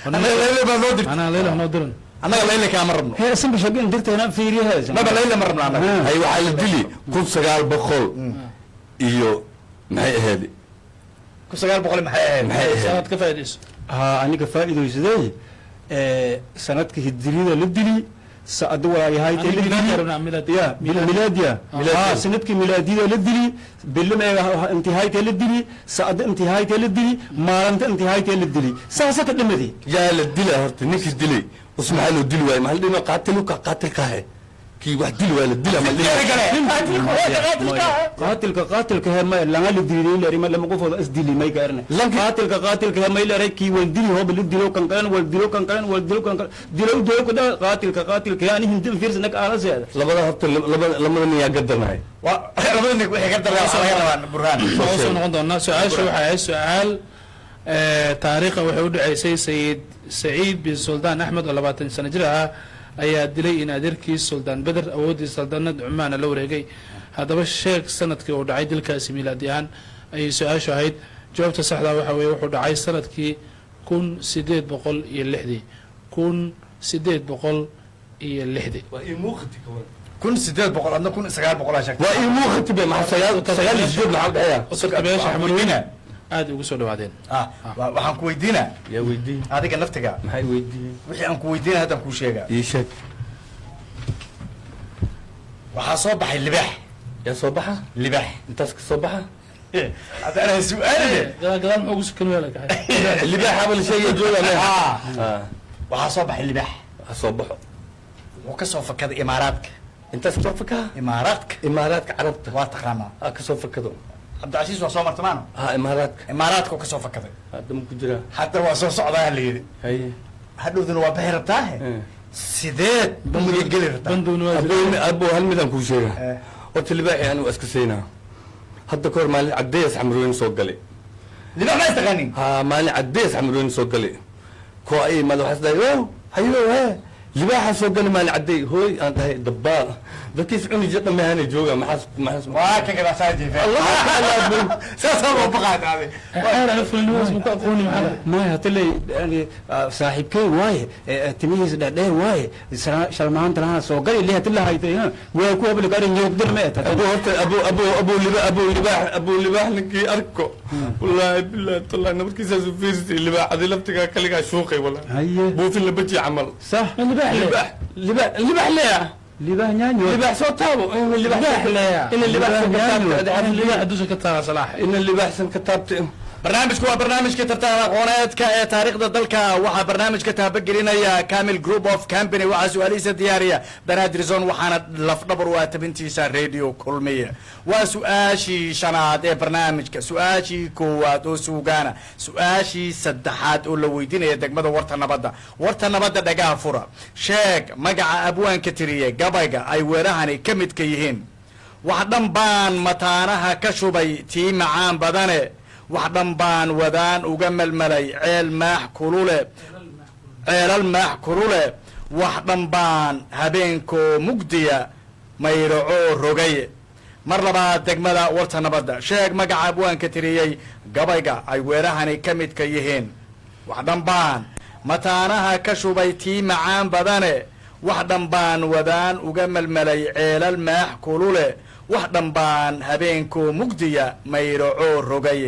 S2: أنا ليلة ما نودر
S3: أنا ليلة نودرن
S2: أنا ليلة كام ربنا
S8: هي اسم بشقين درت هنا في ريها
S2: ما ليلة مرنا أنا
S6: أيوة على الدلي كل سجال بخل إيو محي هذه
S2: كل سجال بقول محي
S3: سنة كفايدس
S8: أنا كفائدة يسدي سنة كهدريدة للدلي سأدور على هاي
S3: ميلاد
S8: يا ميلاد يا سنتك ميلادية للدلي بالله انتهاي للدلي سأد انتهاي للدلي ما انت انتهاي للدلي ساسة الدمدي
S6: يا للدلي هرت نيك الدلي اسمع له الدلي واي محل دينا قاتلك قاتل كاه كي واحد دلي ولا الدلي قاتل كاه ما لا الدلي لا ريما لما قفوا اس دلي ما يقارن قاتل كاه ما لا كي والدلي هو بالدلي كان والدلي كان دلو دو كده قاتل كاه اني هندم فيرس انك انا زياده لبدا هرت لما يا قدرناي
S2: لبدا وحي قدرنا برهان
S3: وصل نقدنا سؤال شو هي سؤال taariikha waxay u dhaceysay sayid saciid bin suldaan axmed oo 20 sano jir ah ayaa dilay in adeerkiis suldaan beder awoodii saldanad cumaana la wareegay haddaba sheeg sanadkii uu dhacay dilkaasi miilaadi ahaan ayay su-aashu ahayd jawaabta saxda waxa weeye wuxuu dhacay sanadkii 1806
S6: waa ii muuqati
S2: كن 800 أنا كن 900 شكل
S6: waa ii muuqati be maxaa sagaal isjeed maxaa dhacaya
S3: usulka beesha xamuudina aad ugu soo dhawaadeen
S2: waxaan ku weydiinaa
S6: yaa weydiin
S2: adiga naftiga
S6: maxay weydiin
S2: wixii aan ku weydiinaa haddaan kuu sheegaa
S6: ii sheeg
S2: waxaa soo baxay libaax
S6: yaa soo baxa
S2: libaax
S6: intaas ka soo baxa
S2: hadda ana su-aalide
S3: gadaal muxuu ku sukan weelka
S6: libaax abal sheegay jooga me
S2: waxaa soo baxay libaax
S6: ha soo baxo
S2: wuxuu ka soo fakaday imaaraadka
S6: intaas ka soo fakaa imaaraadka carabta
S2: waa taqaanaa
S6: ha ka soo fakado
S2: cabdicasiis waa soo martamaano
S6: ha
S2: imaaraadka ka soo fakaday
S6: hadda ma ku jiraa
S2: hadda waa soo socdaa la yidhi
S6: haye
S2: hadhowduna waa bixi rabtaahe sideed bamriga geli rabtaa
S6: abo hal midaan kuu sheega horta libaaxi anigu iska siinaa hadda kahor maalin cadeeyas xamrooyin soo galay
S2: libaax ma istaqaanin
S6: ha maalin cadeeyas xamrooyin soo galay koo ay imaada waxaas dhahay o hayo he libaaxa soo galay maalin cadeey hooy aan dhahay dabaal dadkiis cuni jir dhammaahana jooga maxaas
S2: waa kan gabaa saa jiifay saasaa loo baqaadaaday
S3: أنا فلان اسمه كأقوني معنا
S8: ما هتلي يعني صاحب كي واي تميز ده واي شلمان ترى سوقي اللي هتلا هاي تيها ويكو قبل قارن يقدر مات
S6: ابو لباح لكي اركو والله بالله طلع نبركي ساسو فيرتي اللباح هذه لفتك كلها شوقي والله
S8: هي
S6: بو في اللبجي عمل
S8: صح
S6: اللباح ليه
S8: لباح نانيو
S6: اللباح صوتابو ان اللباح ليه ان اللباح
S3: اللي أدوس كتار صلاح
S6: ان اللباح سن كتابت
S2: barnaamijku waa barnaamijka tartan aqooneedka ee taariikhda dalka waxaa barnaamijka taabagelinaya Camel Group of Company waxaa su'aalihiisa diyaariya Banaadir Zone waxaana lafdhabar u ah tabintiisa radio kulmiye waa su'aashii shanaad ee barnaamijka su'aashii koowaad oo suugaana su'aashii saddexaad oo la weydiinaya degmada warta nabadda dhagaha fura sheeg magaca abwaanka tiriye gabayga ay weerahani ka midka yihiin wax dhan baan mataanaha ka shubay tii macaan badane wax dhan baan wadaan uga melmelay ceelal maax kulule wax dhan baan habeenkoo mugdiya mayracoo rogay mar labaad degmada warta nabadda sheeg magaca abwaanka tiriyey gabayga ay weerahani ka midka yihiin wax dhan baan mataanaha ka shubay tii macaan badane wax dhan baan wadaan uga melmelay ceelal maax kulule wax dhan baan habeenkoo mugdiya mayracoo rogay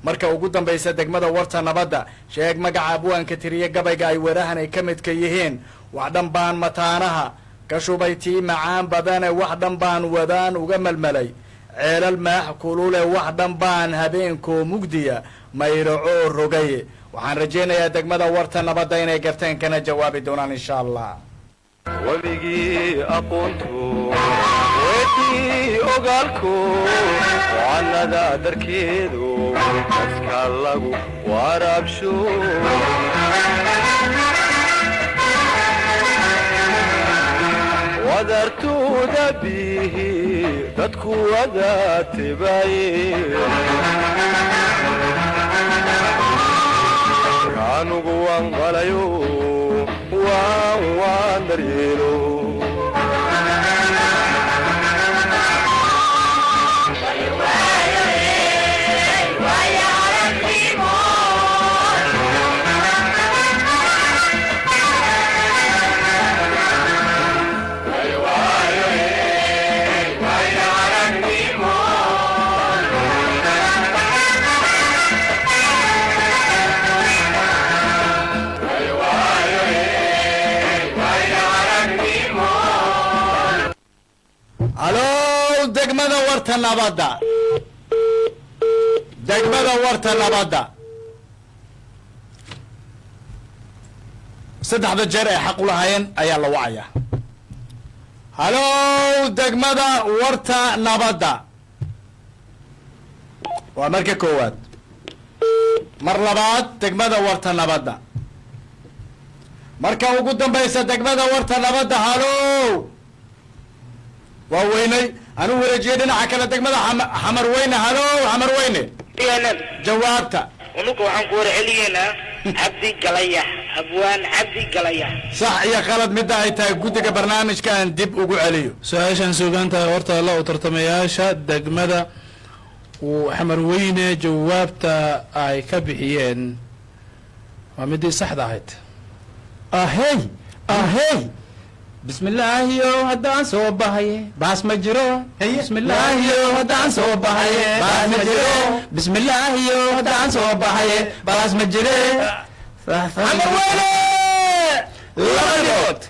S2: marka ugu dambaysa degmada warta nabadda sheeg magaca abwaanka tiriye gabayga ay weerahan ay ka midka yihiin wax dhan baan mataanaha ka shubay tii macaan badane wax dhan baan wadaan uga melmelay ceelal maax kulule wax dhan baan habeenkoo mugdiya mayracoo rogay waxaan rajaynayaa degmada warta nabadda inay garteen kana jawaabi doonaan insha allah
S1: wabigii aqoontu weydii ogaalku wacanada darkeedu dadka lagu waraabsho wadartuuda bihi dadku wada tibaye kaanugu waan qalayo waan daryeelo
S2: halo degmada warta nabadda degmada warta nabadda saddexda jeer ay xaq u lahaayeen ayaa la wacayaa halo degmada warta nabadda waa marka koowaad mar labaad degmada warta nabadda marka ugu dambaysa degmada warta nabadda halo waa weynay anuu wareejiyey dhinaca kale degmada xamar weyne halo xamar weyne jawaabta
S9: unuka waxaan ku warceliyeynaa cabdi galayax abwaan cabdi galayax
S2: sax iyo khalad midda ay tahay guddiga barnaamijka aan dib ugu celiyo
S3: su-aashaan suugaantahay horta la u tartamayaasha degmada uu xamar weyne jawaabta ay ka bixiyeen waa midii saxda ahayd
S8: ahey ahey بسم الله يو هدان سو بهاي باس مجرو بسم الله يو هدان سو بهاي باس مجرو بسم الله يو هدان سو بهاي باس مجرو
S2: حمر وينه لابد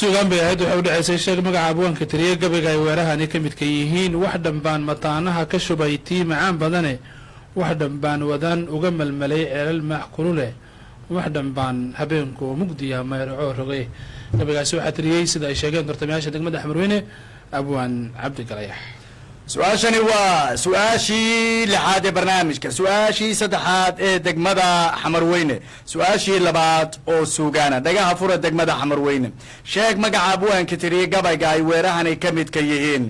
S3: suugaan bay ahayd waxay u dhacaysay sheeg magaca abwaanka tiriye gabayga ay weerahani ka midka yihiin wax dhambaan mataanaha ka shubay tii macaan badane wax dhambaan wadaan uga malmalay ceelal maax kululeh wax dhambaan habeenku mugdiya mayracoo rogay gabaygaasi waxaa tiriyey sida ay sheegeen tartamayaasha degmada xamarweyne abwaan cabdi galayax
S2: su-aashani waa su-aashii lixaad ee barnaamijka su-aashii saddexaad ee degmada xamarweyne su-aashii labaad oo suugaana dhagaha fura degmada xamarweyne sheeg magaca abwaanka tiriye gabayga ay weerahani ka midka yihiin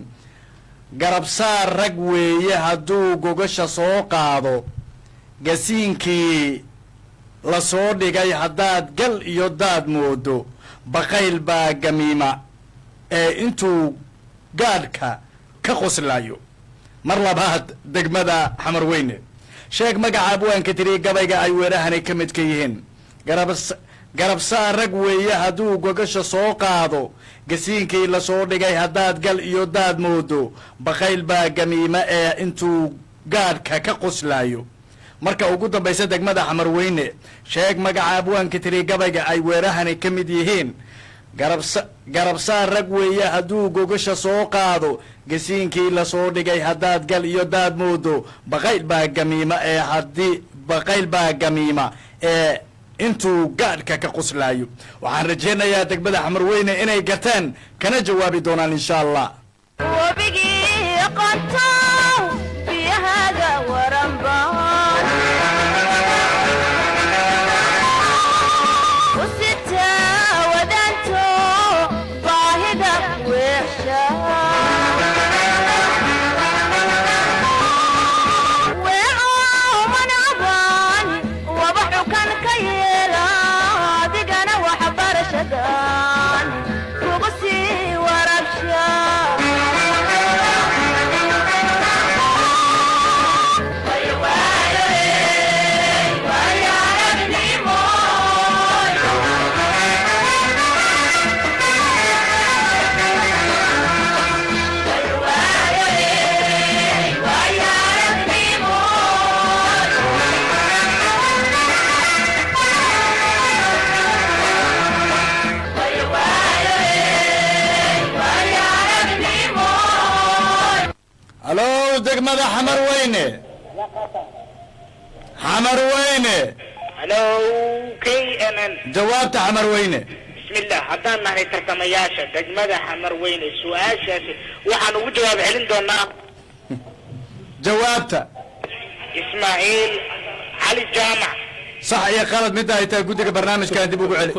S2: garabsaar rag weeye hadduu gogasha soo qaado gasiinkii la soo dhigay haddaad gal iyo daad moodo baqayl baa gamiima ee intuu gaadhka ka qoslaayo mar labaad degmada xamarweyne sheeg magaca abwaanka tiriye gabayga ay weerahani ka midka yihiin garabsaar rag weeye hadduu gogasha soo qaado gasiinkii lasoo dhigay haddaad gal iyo daad moodo baqayl baa gamiima ee intuu gaadhka ka qoslaayo marka ugu dambaysa degmada xamarweyne sheeg magaca abwaanka tiriye gabayga ay weerahani ka mid yihiin garabsaar rag weeye hadduu gogasha soo qaado gasiinkii lasoo dhigay haddaad gal iyo daad moodo baqayl baa gamiima ee haddii baqayl baa gamiima ee intuu gaadhka ka qoslaayo waxaan rajaynayaa degmada xamarweyne inay gateen kana jawaabi doonaan insha allah degmada xamarweyne xamarweyne
S9: halo knn
S2: jawaabta xamarweyne
S9: bismillah haddaan nahay tartamayaasha degmada xamarweyne su-aashaasi waxaan ugu jawaab celin doonaa
S2: jawaabta
S9: ismaaciil cali jaamac
S2: sax iyo qalad midda ay tahay guddiga barnaamijkan dib ugu celi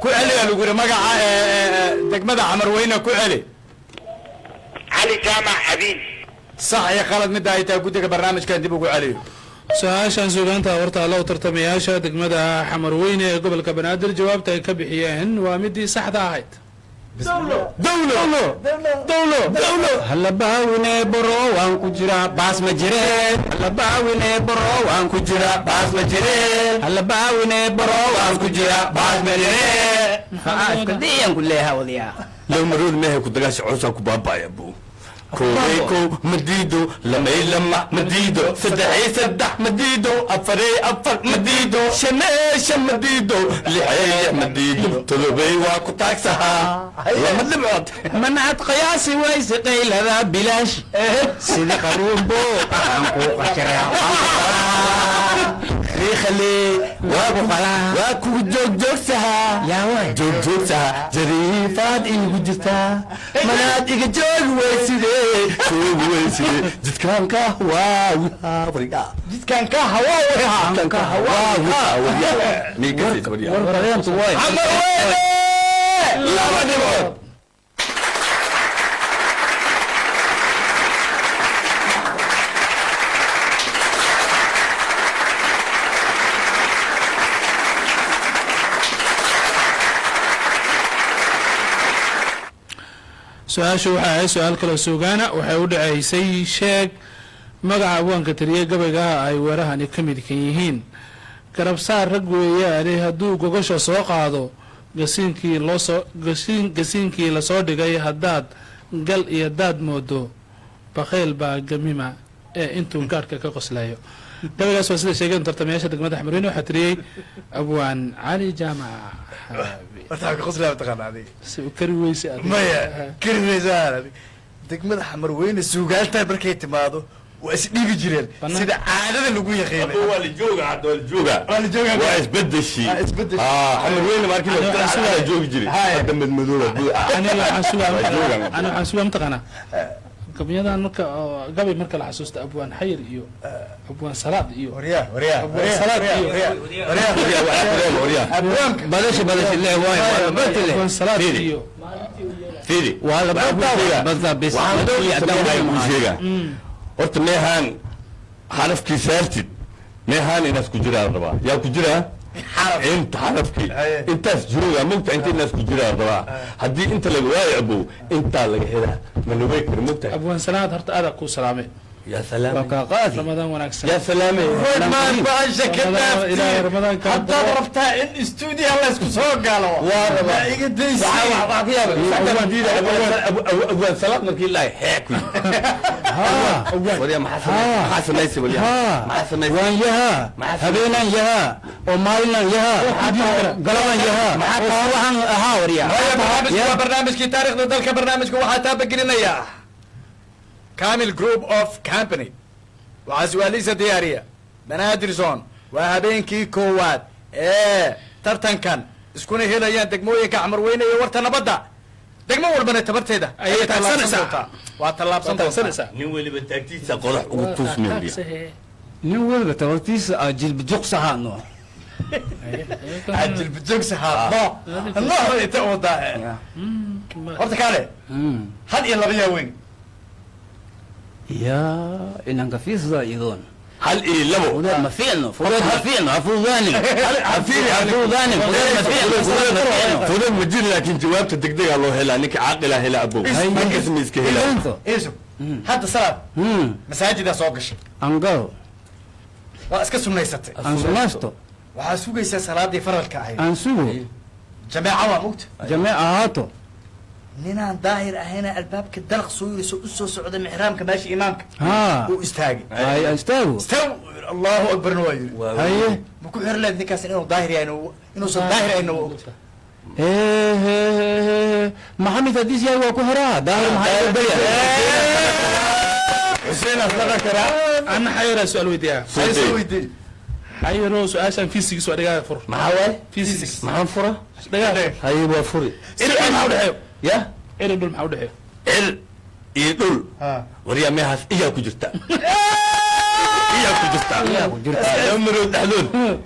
S2: ku celiya lagu yidhi magaca degmada xamarweyne ku celi
S9: cali jaamac abiin
S2: sax iyo qalad midda ay tahay guddiga barnaamijkan dib ugu celiyo
S3: su-aashan sugaanta horta allow tartamayaasha degmada xamarweyne ee gobolka banaadir jawaabta ay ka bixiyeen waa midii saxda ahayd
S8: halabaawine boro waan ku jira baas ma jireen halabaawine boro waan ku jira baas ma jireen halabaawine boro waan ku jira baas ma jireen
S10: kadiyan ku leeyahay wadiyaa
S6: لو مرود ما هي كنت قاعد عوزك بابا يا ابو كوميكو مديدو لما يلمع مديدو سدحي سدح مديدو افري افر مديدو شميش مديدو لحيح مديدو طلبي واكو تاكسها لما نبعد
S8: منعت قياسي ويسقي لذا بلاش سيدي قروب بو انكو قشريا
S6: خلي واكو واكو جوج جوكسها
S8: يا وي
S6: جوج جوكسها جريفات إن وجدتها مناد إيجا جوج ويسيدي جوج ويسيدي جد كان كهوا ويها
S8: جد كان كهوا ويها
S6: كان كهوا ويها ميكسي توريا
S8: ورقيم طواي
S6: عمر ويلي لا ما نموت
S3: su-aashu waxay ahayd su-aal kaloo suugaana waxay u dhaceysay sheeg magaca abwaanka tiriye gabaygaha ay weerahani ka midkan yihiin garabsaar rag weeyaane hadduu gogosha soo qaado gasiinkii lasoo dhigay haddaad gal iyo daad moodo bakayl baa gamima ee intuu gaadhka ka qoslayo gabaygaas waa sida sheegeen tartamayaasha degmada xamarweyne waxaa tiriyey abwaan cali jaamac
S2: horta ka qoslaa taqaanaadi
S3: si u kari weyse
S2: maya kari weysaa degmada xamarweyne suugaanta markay timaado waa isdhiibi jireen sida caadada lagu yaqiinay
S6: waa la jooga hadda waa la jooga waa isbeddeshi
S2: isbeddeshi
S6: xamarweyne markii la joogi jiray hadda madmadooba
S3: aniga waxaan sugaa mataqaanaa gabayadan marka gabay marka la xasuusta abwaan xayir iyo abwaan salaad iyo abwaan salaad iyo
S8: بلاش اللي هو
S3: abwaan salaad iyo
S6: فيدي
S8: وهذا بالضبط بس
S6: horta meehaan xarafkii saartid meehaan inaas ku jiraa rabaa yaa ku jiraa inta xarafkii intaas jooga mogta inta inaas ku jiraa rabaa haddii inta laga waayo abow intaa laga helaa ma logay kara mogta
S3: abwaan salaad horta adag ku salaame
S6: يا سلام
S3: رمضان وناكسن
S6: يا سلام
S2: رمضان باشا كده
S3: الى رمضان كان
S2: حتى ضربتها ان استوديو الله يسكو سوق قالوا والله يقدس
S6: ابو سلام مركي الله يحكي ها وليا محسن ليس وليا محسن ليس
S8: وان يها هبينا يها ومالنا يها قلبا يها وحن ها وريا
S2: برنامج كي تاريخ ضدك برنامج waxaa taabagelinaya كامل جروب اوف كامباني وعزواليسا ديارية بنادر زون وهابينكي كواد ترتن كان اسكوني هيلايان دقموية كعمروينة يورتا نبدا دقمو والبنات تبرتيدا اي تلابسن واتلابسن
S3: سنسا
S6: نولي بالتاكتيسا قرح وقتوس ميوليا
S8: نقول بتوتيس اجل بجوكس هانو
S2: عجل بجوكس هانو الله يتوضع ورتا كالي هل يلا بيا وين
S8: يا إنك في صدا يدون
S6: هل إيه لبو
S8: فضل ما فينا فضل ما فينا عفو ظالم عفو ظالم فضل ما فينا
S6: فضل مجير لكن جوابت الدقدقة الله هلا انك عاقلة هلا ابو ما اسم اسك هلا
S2: ايسو هذا صلاة مساجد سوقش
S8: انقل
S2: واسك سنيستي
S8: انسناستو
S2: waxaa sugaysaa salaadii faralka ahayd
S8: aan sugo
S2: jameeca waa mugta
S8: jameeca haato
S2: ninaan daahir ahayna albaabka dalq soo yiriso u soo socda mixraamka meesha imaamka uu istaagay
S8: ay istaago
S2: allahu akbar waa yiri
S8: haye
S2: ma ku xirleed ninkaas inuu daahir yahay inuusan daahir ayna waa ogta
S8: maxamed hadis yahay waa ku xiraa daahir maxay
S6: حسين أصدق كرا
S3: أنا حيرة سؤال ويديها حيرة سؤال عشان فيزيكس وأرجع فر
S6: محاول
S3: فيزيكس
S6: محاول فرة
S3: دقيقة
S6: هاي وفري
S3: إيه محاول حيو
S6: يا
S3: إيه دول محاول حيو
S6: ال يدل وريا مهاس إياه كجرتا إياه كجرتا يوم مرود حلول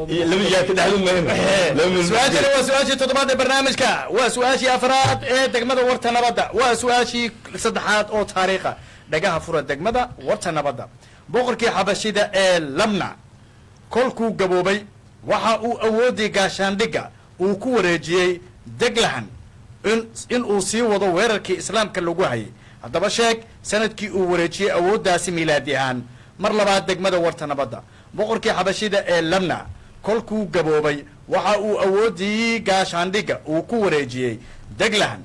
S6: لم يجاك دحلون ما هنا
S2: سؤاشي هو سؤاشي تضبط برنامجك وسؤاشي أفراد إيه دقمة ورطة نبضة وسؤاشي صدحات أو تاريخة دقاها فرد دقمة ورطة نبضة بقركي حبشيدة لمنع كلكو قبوبي وحا أودي قاشان دقا وكو ريجيي دقلهن إن أوسي وضو ويركي إسلام كاللقوهي هذا بشيك سندكي أوريجي أوداسي ميلاديهان مر لبعد دقمة ورطة نبضة boqorkii xabashida ee lamna kolkuu gaboobay waxa uu awoodii gaashaandhiga uu ku wareejiyey deglahan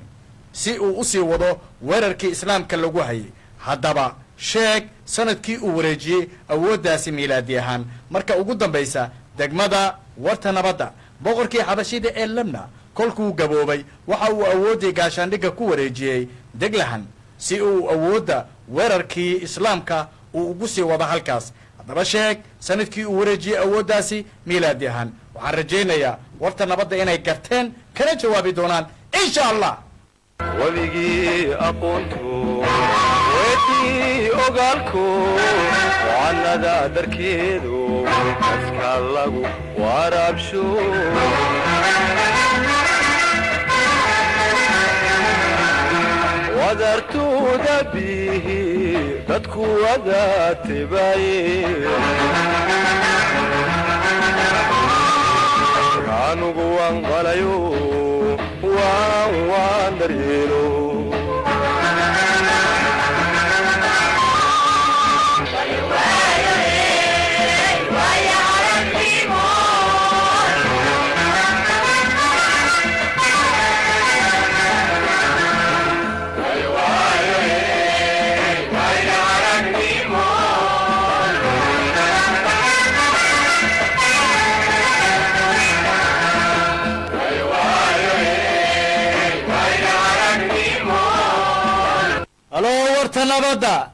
S2: si uu u sii wado weerarkii islaamka lagu hayay haddaba sheeg sanadkii uu wareejiyey awooddaasi miilaadi ahaan marka ugu dambaysa degmada warta nabadda boqorkii xabashida ee lamna kolkuu gaboobay waxa uu awoodii gaashaandhiga ku wareejiyey deglahan si uu awoodda weerarkii islaamka uu ugu sii wado halkaas haddaba sheeg sanadkii uu wareejiyey awooddaasi miilaadi ahaan waxaan rajaynayaa warta nabadda inay garteen kana jawaabi doonaan insha allah
S1: wabigii aqoontu weydii ogaalku wacanada darkeedu dadka lagu waraabsho wadartuuda bihi dadku wada tibaye kaanugu waan qalayo waan daryeelo
S2: halo warta nabadda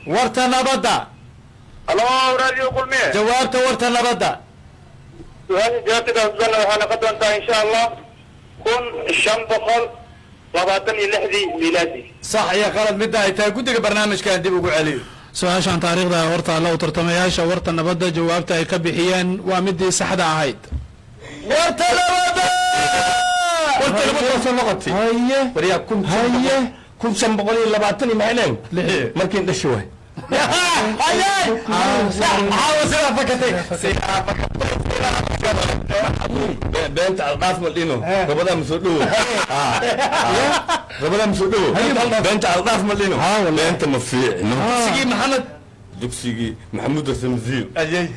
S2: warta nabadda
S5: halo radio kulmiye
S2: jawaabta warta nabadda
S5: su-aasha jawaabta kaasudana waxaa noqon doontaa insha allah 1526 miilaadi
S2: sax iyo qalad midda ay tahay guddiga barnaamijkan dib ugu celiyo
S3: su-aashan taariikhda horta alla u tartamayaasha warta nabadda jawaabta ay ka bixiyeen waa midii saxda ahayd
S2: warta nabadda
S6: هاي وريا كن شن بقولي لبعتني معلم مركين دشوه بنت القاف ملينو ربنا مسودو ربنا مسودو بنت القاف ملينو بنت مفيع
S2: سيجي محمد
S6: دكسيجي محمود السمزيل
S2: هي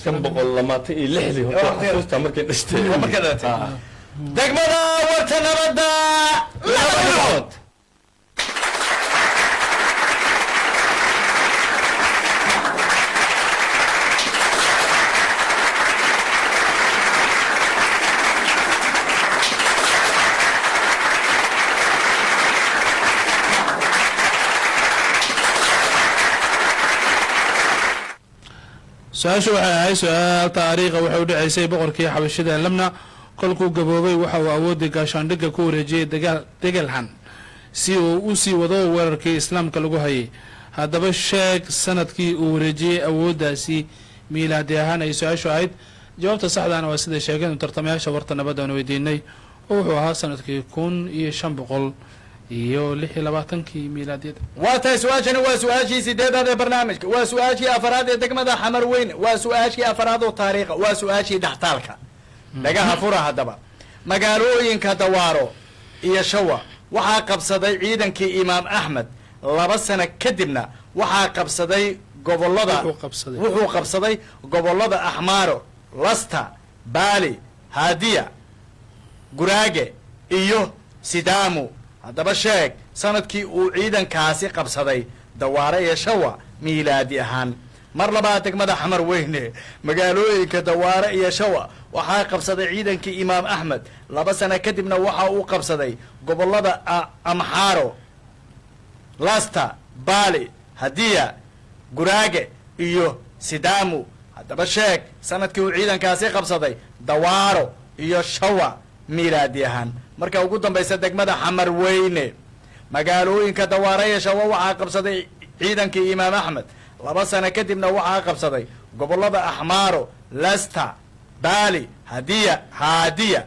S6: شن بقول لما تي لحلي هو مركين دشتي
S2: degmada warta nabadda labadood
S3: su-aashu waxay ahayd su-aal taariikha waxay u dhaceysay boqorkii xabashida lamna kolkuu gaboobay waxa uu awoodii gaashaandhigga ku wareejiyey degalhan si uu u sii wado weerarkii islaamka lagu hayay haddaba sheeg sanadkii uu wareejiyey awooddaasi miilaadi ahaan ay su-aashu ahayd jawaabta saxdaana waa siday sheegeen tartamayaasha warta nabadda aan weydiinay oo wuxuu ahaa sanadkii 1526 miilaadiyada
S2: waa tahay su-aashani waa su-aashii sideedaad ee barnaamijka waa su-aashii afaraad ee degmada xamar weyne waa su-aashii afaraad oo taariikha waa su-aashii dhaxtaalka dhagaha fura haddaba magaalooyinka dawaaro iyo shawa waxaa qabsaday ciidankii imaam axmed 2 sano kadibna waxaa qabsaday gobolada wuxuu qabsaday gobolada axmaaro lasta baali haadiya guraage iyo sidaamu haddaba sheeg sanadkii uu ciidankaasi qabsaday dawaaro iyo shawa miilaadi ahaan mar labaad degmada xamar weyne magaalooyinka dawaare iyo shawa waxaa qabsaday ciidankii imaam axmed 2 sano kadibna waxa uu qabsaday gobolada amxaaro lasta baali hadiya guraage iyo sidaamu haddaba sheeg sanadkii uu ciidankaasi qabsaday dawaaro iyo shawa miilaadi ahaan marka ugu dambaysa degmada xamar weyne magaalooyinka dawaare iyo shawa waxaa qabsaday ciidankii imaam axmed 2 sano kadibna waxaa qabsaday gobolada axmaaro lasta baali haadiya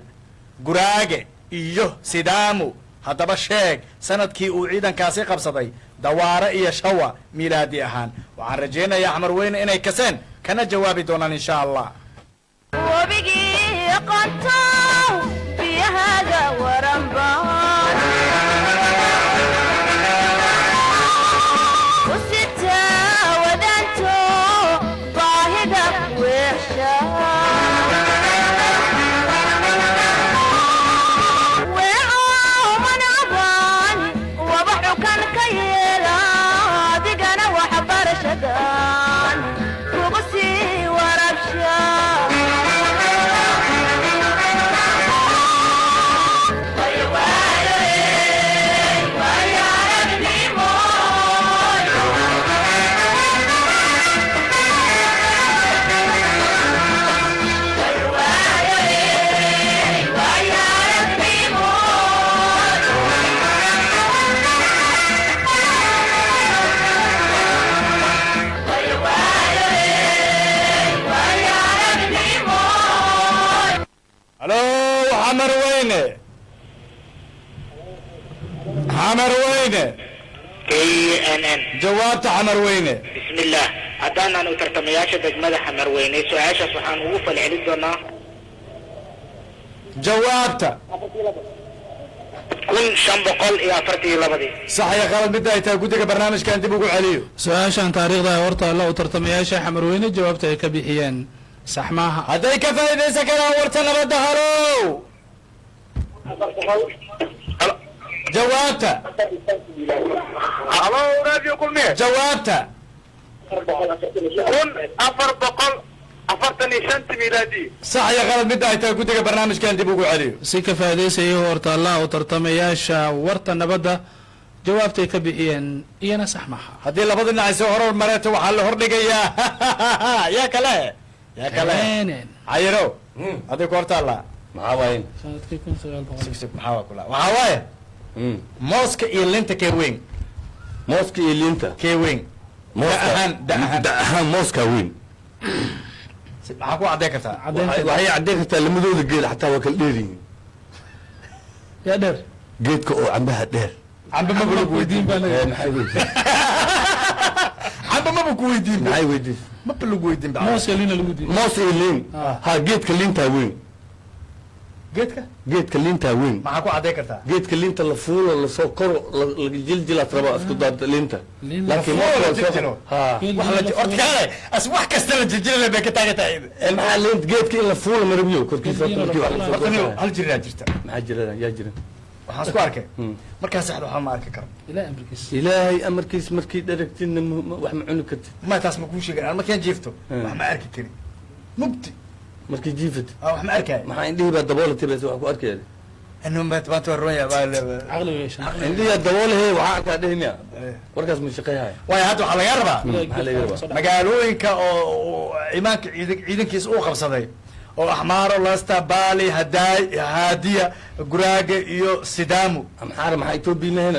S2: guraage iyo sidaamu haddaba sheeg sanadkii uu ciidankaasi qabsaday dawaare iyo shawa miilaadi ahaan waxaan rajaynayaa xamar weyne inay kaseen kana jawaabi doonaan insha allah
S7: wabigii qantow biyahaaga waranbaan usita wadanto baahida weexsha weeco manacban wabaxukan ka yeela adigana waxbarashadan kugu sii warabsha
S2: halo xamar weyne
S9: KNN
S2: jawaabta xamar weyne
S9: بسم الله haddaanan u tartamayaasha degmada xamar weyne su-aashaas waxaan ugu falcelin doonaa
S2: jawaabta
S9: 1542
S2: sax iyo qalad midda ay tahay guddiga barnaamijkan dib ugu celiyo
S3: su-aashan taariikhda horta alla u tartamayaasha xamar weyne jawaabta ay ka bixiyeen sax maaha
S2: hadday ka faa'iidaysan karaan warta nabadda halow jawaabta
S5: halo radio kulmiye
S2: jawaabta
S5: 1445 miilaadi
S2: sax iyo qalad midda ay tahay guddiga barnaamijkan dib ugu celiyo
S3: si ka faa'iidaysaya horta alla u tartamayaasha warta nabadda jawaabtay ka bixiyeen iyana sax maaha
S2: haddii labada dhinac ay soo horor mareeto waxaa la hordhigayaa yaa kale cayiro aday ku hortaalla
S6: maxaa waayen
S2: waxaa waaye mooska iyo linta kee weyn
S6: mooska iyo liinta
S2: kee weyn
S6: da ahaan mooskaa weyn
S2: maxaa ku cadday kartaa
S6: waxay caddayn kartaa lamadooda geed xataa waa kala dheer yihiin
S3: yaa dheer
S6: geedka oo cambaha dheer
S2: camba maba lagu weydiin baa
S6: maxay weydiin
S2: camba maba ku weydiin
S6: maxay weydiin
S2: maba lagu weydiin
S3: mooska liina lagu diiday
S6: moos iyo liin ha geedka liintaa weyn
S2: geedka
S6: geedka liintaa weyn
S2: maxaa ku cadday kartaa
S6: geedka liinta la fuulo lasoo koro laga jiljilaad rabaa isku daada liinta laakiin
S2: ortikaale as wax kasta la jiljilale bay ka taagan tahay
S6: maxaa liinta geedka in la fuulo marabiyo korkiisa
S2: hal jiraa jirta
S6: maxaa jira yaa jira
S2: waxaan isku arkay markaa saxda waxba ma arki karo
S6: ilaahay amarkiis markii dharagtidna wax ma cuni kartid
S2: ma taas ma kuu sheegan markaan jiifto wax ma arki kari mugdi
S6: markii jiifat
S2: wax ma arkay
S6: maxaa indhihii baa daboolatay bas wax ku arkaya
S2: inuu maanta waronya
S6: indhihi daboolahe waxaa arkaa dhehmiya warkaas ma shaqeeyahay
S2: waayo hadda waxaa laga rabaa
S6: maxaa laga rabaa
S2: magaalooyinka oo imaanka ciidankiisa uu qabsaday oo axmaaro lasta baali haadiya guraage iyo sidaamu
S6: amxaara maxaa etoobiya mahena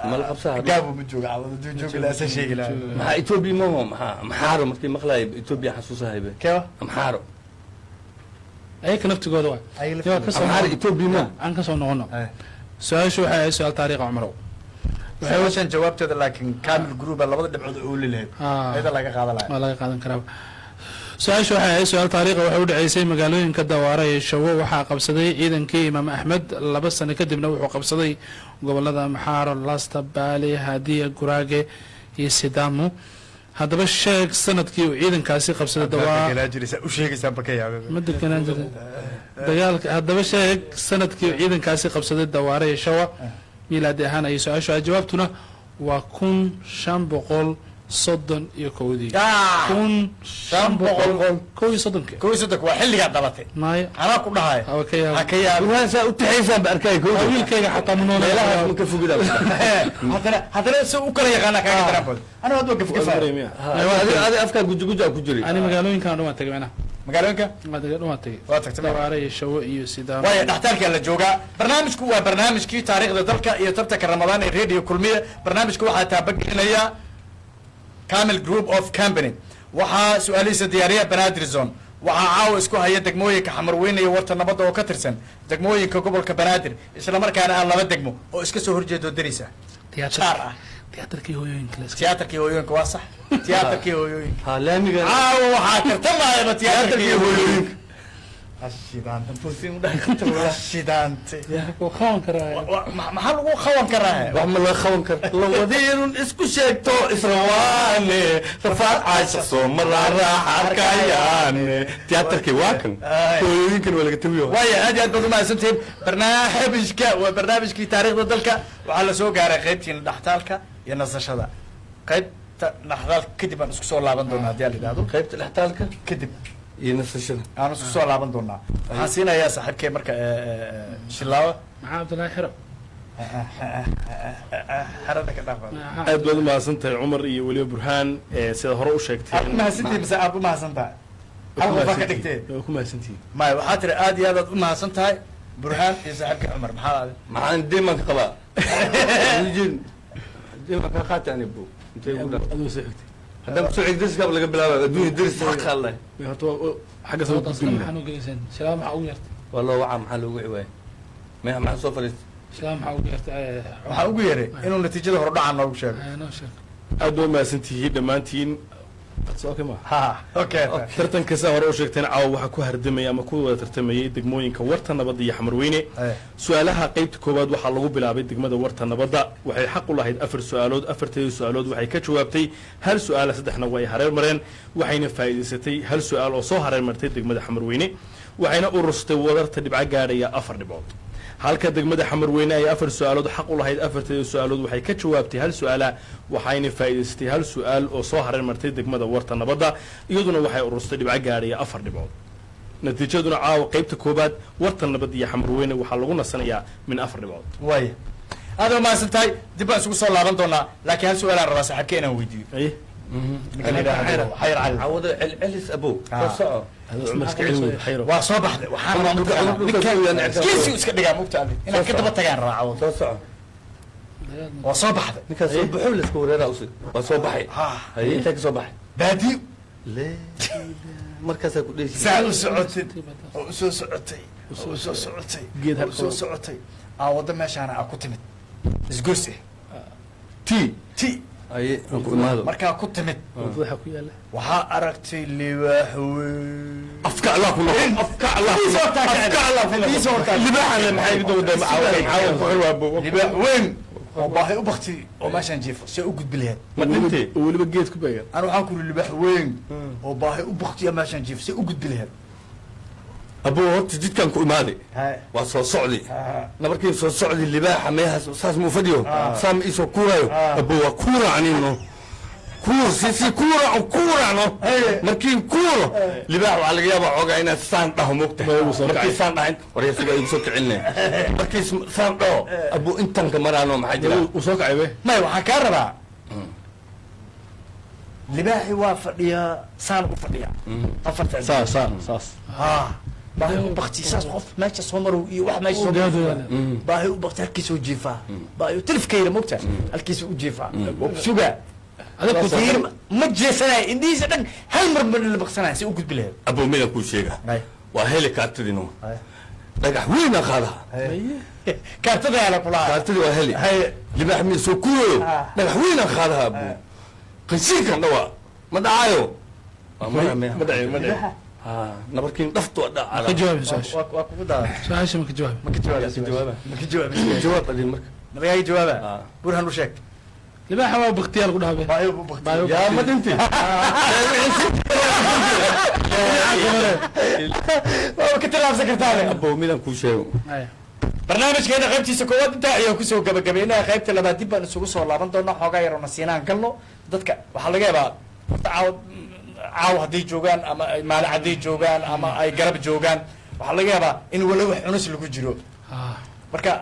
S6: mala qabsaa
S2: gaabo ma jooga cawada jooga la asa sheegi lahaa
S6: maxaa etoobiya maho maxaa amxaaro markii maqlaay etoobiya xasuusahaybe
S2: kewa
S6: amxaaro
S3: ayaka naftigooda waa
S6: amxaaro etoobiya ma
S3: aan kasoo noqono su-aashu waxay ahayd su-aal taariikha cumarow
S2: waxay jawaabteeda laakiin kamil gruuba labada dhibcood oo li lahayd ayada laga qaadan lahaa
S3: waa laga qaadan karaa su-aashu waxay ahayd su-aal taariikha waxay u dhaceysay magaalooyinka dawaare iyo shawo waxaa qabsaday ciidankii imaam axmed 2 sano kadibna wuxuu qabsaday gobolada maxaaro lasta baali haadiya guraage iyo sidaamu haddaba sheeg sanadkii uu ciidankaasi qabsaday ma deganaan jira dagaalka haddaba sheeg sanadkii uu ciidankaasi qabsaday dawaare iyo shawa miilaadi ahaan ayay su-aashu jawaabtuna waa 1542 soddon iyo kowdii
S2: Ah.
S3: kun shan boqol kow iyo soddonki
S2: kow iyo soddonka waa xilligaa dhalatay
S3: maya
S2: anaa ku dhahay
S3: haba ka yaaba
S2: ha ka yaab
S8: burhaan saa u taxaysaan ba arkay
S3: waa wiilkayga xataa
S8: meelahaas
S3: munoole
S8: ma ka fogida
S2: haddana si u kala yaqaana kaaga daraabood aniga hadda waa gafgafa
S8: adi afkaa guji ku jiray
S3: ani magaalooyinkan dhan waan tegay menaha
S2: magaalooyinka
S3: dhan waan tegay
S2: waa tagtay
S3: dawaare iyo shawo iyo sidaamo
S2: waayo dhaxtaalkaa la joogaa barnaamijku waa barnaamijkii taariikhda dalka iyo tartanka ramadaan ee radio kulmiye barnaamijka waxaa taabagelinaya camel group of company waxaa su-aalihiisa diyaariya banaadir zone waxaa caawa isku haya degmooyinka xamarweyne iyo warta nabadda oo ka tirsan degmooyinka gobolka banaadir islamarkaana aan laba degmo oo iska soo horjeedo darisa jaar ah
S3: tiyaatarkii hooyooyinka la iska
S2: tiyaatarkii hooyooyinka waa sax tiyaatarkii hooyooyinka
S8: ha laamiga
S2: caawa waxaa tartamayaba tiyaatarkii hooyooyinka shidaante
S3: ku qaban karaa
S2: maxaa lagu qaban karaa
S8: wax ma la qaban karo lawadiinun isku sheegto israwaane rafaad caasha soo maraa raaxa arkayaane tiyaatarkii waa kan hooyooyinkan waa laga tawiyo
S2: waayo aad iyo aad baad umahadsantihiin barnaamijka waa barnaamijkii taariikhda dalka waxaa lasoo gaaray qaybtiina dhaxtaalka iyo nasashada qaybta dhaxtaalka kadib aan isku soo laaban doonaa haddii aan idhaahdo
S8: qaybta dhextaalka
S2: kadib
S8: iyo nasashada
S2: aan isku soo laaban doonaa waxaan siinayaa saaxiibkay marka shilaawa
S3: maxaa cabdullaahi xiro
S2: xerada ka dhaaf
S10: aad baad umahadsan tahay cumar iyo weliba burhaan sida hore u sheegtay
S2: aad umahadsantihiin mise aad umahadsan tahay hal qofaa ka dhigtee
S10: waa ku mahadsantihiin
S2: maya waxaa tiri aad iyo aad aad umahadsan tahay burhaan iyo saaxiibkay cumar maxaa aadi
S8: maxaan deemanka qabaa deemanka qaata ani bu intay ugu dhaa
S10: aduu soo xigtay
S8: haddaan kusoo xig dariskaaba laga bilaaba adduunya daris xaqa leh
S10: horta xagga soo
S3: asna maxaan u geysan shilaam maxaa ugu yartay
S8: waa loo wacaa maxaa loogu ciwaaya meeha maxaa soo fadhiistay
S3: shilaam maxaa ugu yartay
S2: waxaa ugu yeeray inuu natiijada hore dhacaa noogu sheego
S3: noo sheeg
S10: aad baad umahadsantihiin dhammaantiin okay ma
S2: ha okay
S10: tartanka saa hore u sheegteen caawa waxaa ku hardamaya ama ku wada tartamayay degmooyinka warta nabadda iyo xamarweyne su-aalaha qaybta koowaad waxaa lagu bilaabay degmada warta nabadda waxay xaq u lahayd 4 su-aalood 4teeda su-aalood waxay ka jawaabtay hal su-aala 3na way hareer mareen waxayna faa'iidaysatay hal su-aal oo soo hareer martay degmada xamarweyne waxayna ururstay wadarta dhibco gaadhaya 4 dhibcood halka degmada xamarweyne ay 4 su-aalood xaq u lahayd 4teeda su-aalood waxay ka jawaabtay hal su-aala waxayna faa'iidaystay hal su-aal oo soo hareer martay degmada warta nabadda iyaduna waxay ururstay dhibco gaadhaya 4 dhibcood natiijaduna caawa qaybta koobaad warta nabadda iyo xamarweyne waxaa lagu nasanayaa min 4 dhibcood
S2: waaya aad umahadsan tahay dib baan isugu soo laaban doonaa laakiin hal su-aalaan rabaa saaxiibka inaan weydiiyo
S10: aye
S2: xayr cali
S8: cawada celcelis abow soo soco
S10: cumar iska celin weyda xayro
S2: waa soo baxday waxaan kiisi iska dhigaa mugta ali inaan ka daba tagaan rabaa cawada
S8: soo soco
S2: waa soo baxday
S8: ninkaas soo baxo layska wareeraa usi waa soo baxay haye intee ka soo baxay
S2: baadiyo
S8: le markaasaa ku dheysi
S2: saa u socotay oo usoo socotay oo usoo socotay
S10: Geed
S2: oo usoo socotay aa waddo meeshaana aa ku timid isgorsi
S8: ti
S2: ti
S8: haye aan ku imaado
S2: markaa ku timid
S10: waxa ku yaala
S2: waxaa aragtay libaax weyn
S8: afka allah ku noqo afka allah ku noqo afka allah ku noqo
S10: libaaxa maxay ku dawada macaawan ku xirwaabo
S2: libaax weyn oo baahi u bakti oo meeshaan jiifo see u gudbi lahayd
S8: ma dhintay
S10: oo weliba geed ku beegan
S2: ana waxaan ku uri libaax weyn oo baahi u baktiya meeshaan jiifo see u gudbi lahayd
S8: abuu horta jidkaan ku imaaday waa soo socdi nabarkii soo socdi libaaxa meehaas saas muu fadhiyo saam iisoo kuurayo abuu waa kuuracnino kuur si kuuracno markiin kuuro libaax waxaa laga yaabaa xoogaa inaad saan dhaho mogta markii saan dhahayn waryaasuga igu soo kicinne markii saan dhaho abuu intanka maraano maxaa jira
S10: uu soo kacay be
S2: may waxaan kaa rabaa libaaxi waa fadhiyaa saan u fadhiyaa afarta
S10: saas
S2: ha baahi u bakti saas qof meesha soo marow iyo wax meesha soo marow baahi u bakti halkiisa u jiifaa baahi tilifkayna mogta halkiisa u jiifaa sugaa ma jeesanaya indhihiisa dhan hal mar ma la baksanaya si u gudbi lahayd
S8: abuu midaan kuu sheega waa heli kaartadino dhagax weyn aa qaadaha
S2: kaartada ala kulaha
S8: kaartadii waa heli libaax mid soo kuurayo dhagax weyn aa qaadaha abuu qansiinkan dhawaa ma dhacaayo
S10: ma dhacay
S8: nabarkiin dhaftu waa dhacaa
S3: ka jawaabi su-aasha
S2: waa kugu daa
S3: su-aasha ma ka jawaabi
S2: ma ka jawaaba ma ka jawaaba
S8: jawaab adin marka
S2: nabagaaga jawaaba burhan u sheeg
S3: libaaxa waa baktiyaa lagu dhahabe
S2: baahi u bakti
S8: yaa ma dhinti
S2: waa ka tilaabsan kartaa
S8: abuu midaan kuu sheego
S2: barnaamijkeena qaybtiisa koowaad intaa ayaan kusoo gabagabeynaya qaybta labaad dib baan isugu soo laaban doonaa xoogaa yaroo nasiinaan galno dadka waxaa laga yaabaa horta caaw hadday joogaan ama ay maalin hadday joogaan ama ay garab joogaan waxaa laga yaabaa in wala wax cunus lagu jiro marka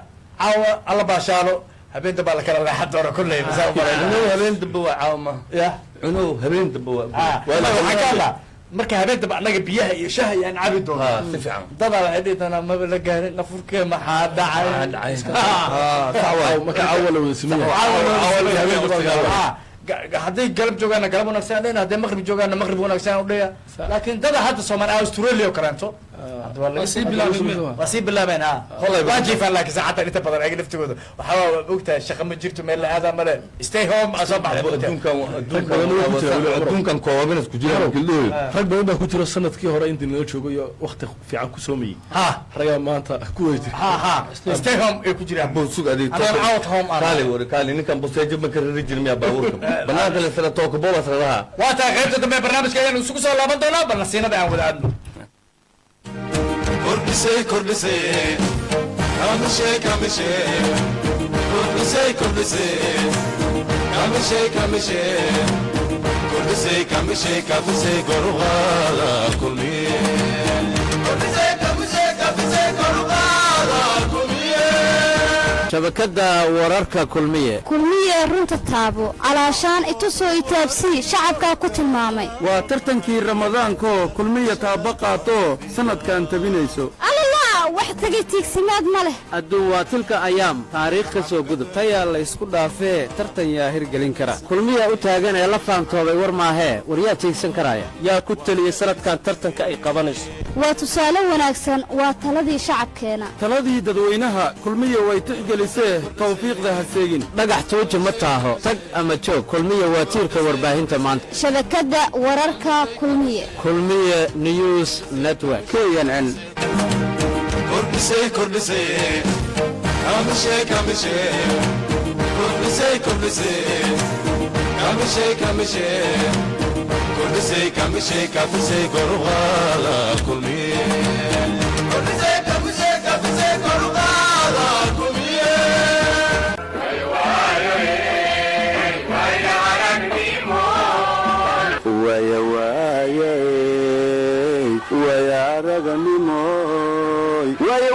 S2: caawa alla baashaalo habeen dambaa la kala leexan doona kolley
S6: cunow habeen dambe waa caawma
S2: ya
S6: cunow habeen dambe
S2: waxaa ka hadlaa marka habeen dambe annaga biyaha iyo shaha ayaan cabi doona
S6: si fiican
S2: dadaa waxay dhihi doonaa maba la gaarin nafurkee maxaa dhacay
S10: marka awal wada simiya
S2: hadday galab joogaana galab wanaagsan dhena hadday maqrib joogaana maqrib wanaagsan udhaya laakiin dada hadda soomaali australia oo kaleento waa sii bilaabeen waa jiifaan laakiin saacaddan inta badan ayaga laftigooda waxaa ogtahay shaqa ma jirto meel la aadaa male stay home aa soo
S6: adduunkan kooban isku jira gildooy
S10: rag badan baa ku jiro sanadkii hore intii nala joogo iyo waqti fiican ku soomayey ragaa maanta ku wada jira
S2: stay home ay ku jiraan
S6: busug adeeg
S2: out home
S6: kaali ninkan buseejo ma ka rari jirin miyaa baabuurka banaanka la sara tooko boobas radaha
S2: waa tahay qaybta dambe barnaamijka ayaan isugu soo laaban doonaa bal nasiinada aan wada aadno
S1: kordhisay kamishay kordhisay kamishay goruqaada kulmiye
S8: shabakada wararka kulmiye
S11: kulmiye runta taabo calaashaan itusoo itaabsii shacabkaa ku tilmaamay
S8: waa tartankii ramadaanko kulmiya taaba qaato sanadkan tabinayso
S11: alalaa wax tegay tiigsimaad ma leh
S8: adduun waa tilka ayaam taariikh ka soo gudub tayaa la ysku dhaafee tartan yaa hirgelin kara kulmiya u taagan ee la faantoobay war maahee war yaa tiigsan karaya yaa ku teliyey sanadkan tartanka ay qabanayso
S11: waa tusaale wanaagsan waa taladii shacabkeena
S8: taladii dadweynaha kulmiya way tixgelisee tawfiiqda ha seegin dhagax tuuja ma taaho tag ama joog kulmiya waa tiirka warbaahinta maanta
S11: shabakadda wararka kulmiye
S8: kulmiye news network knn
S1: kamishay goruqaada kulmiye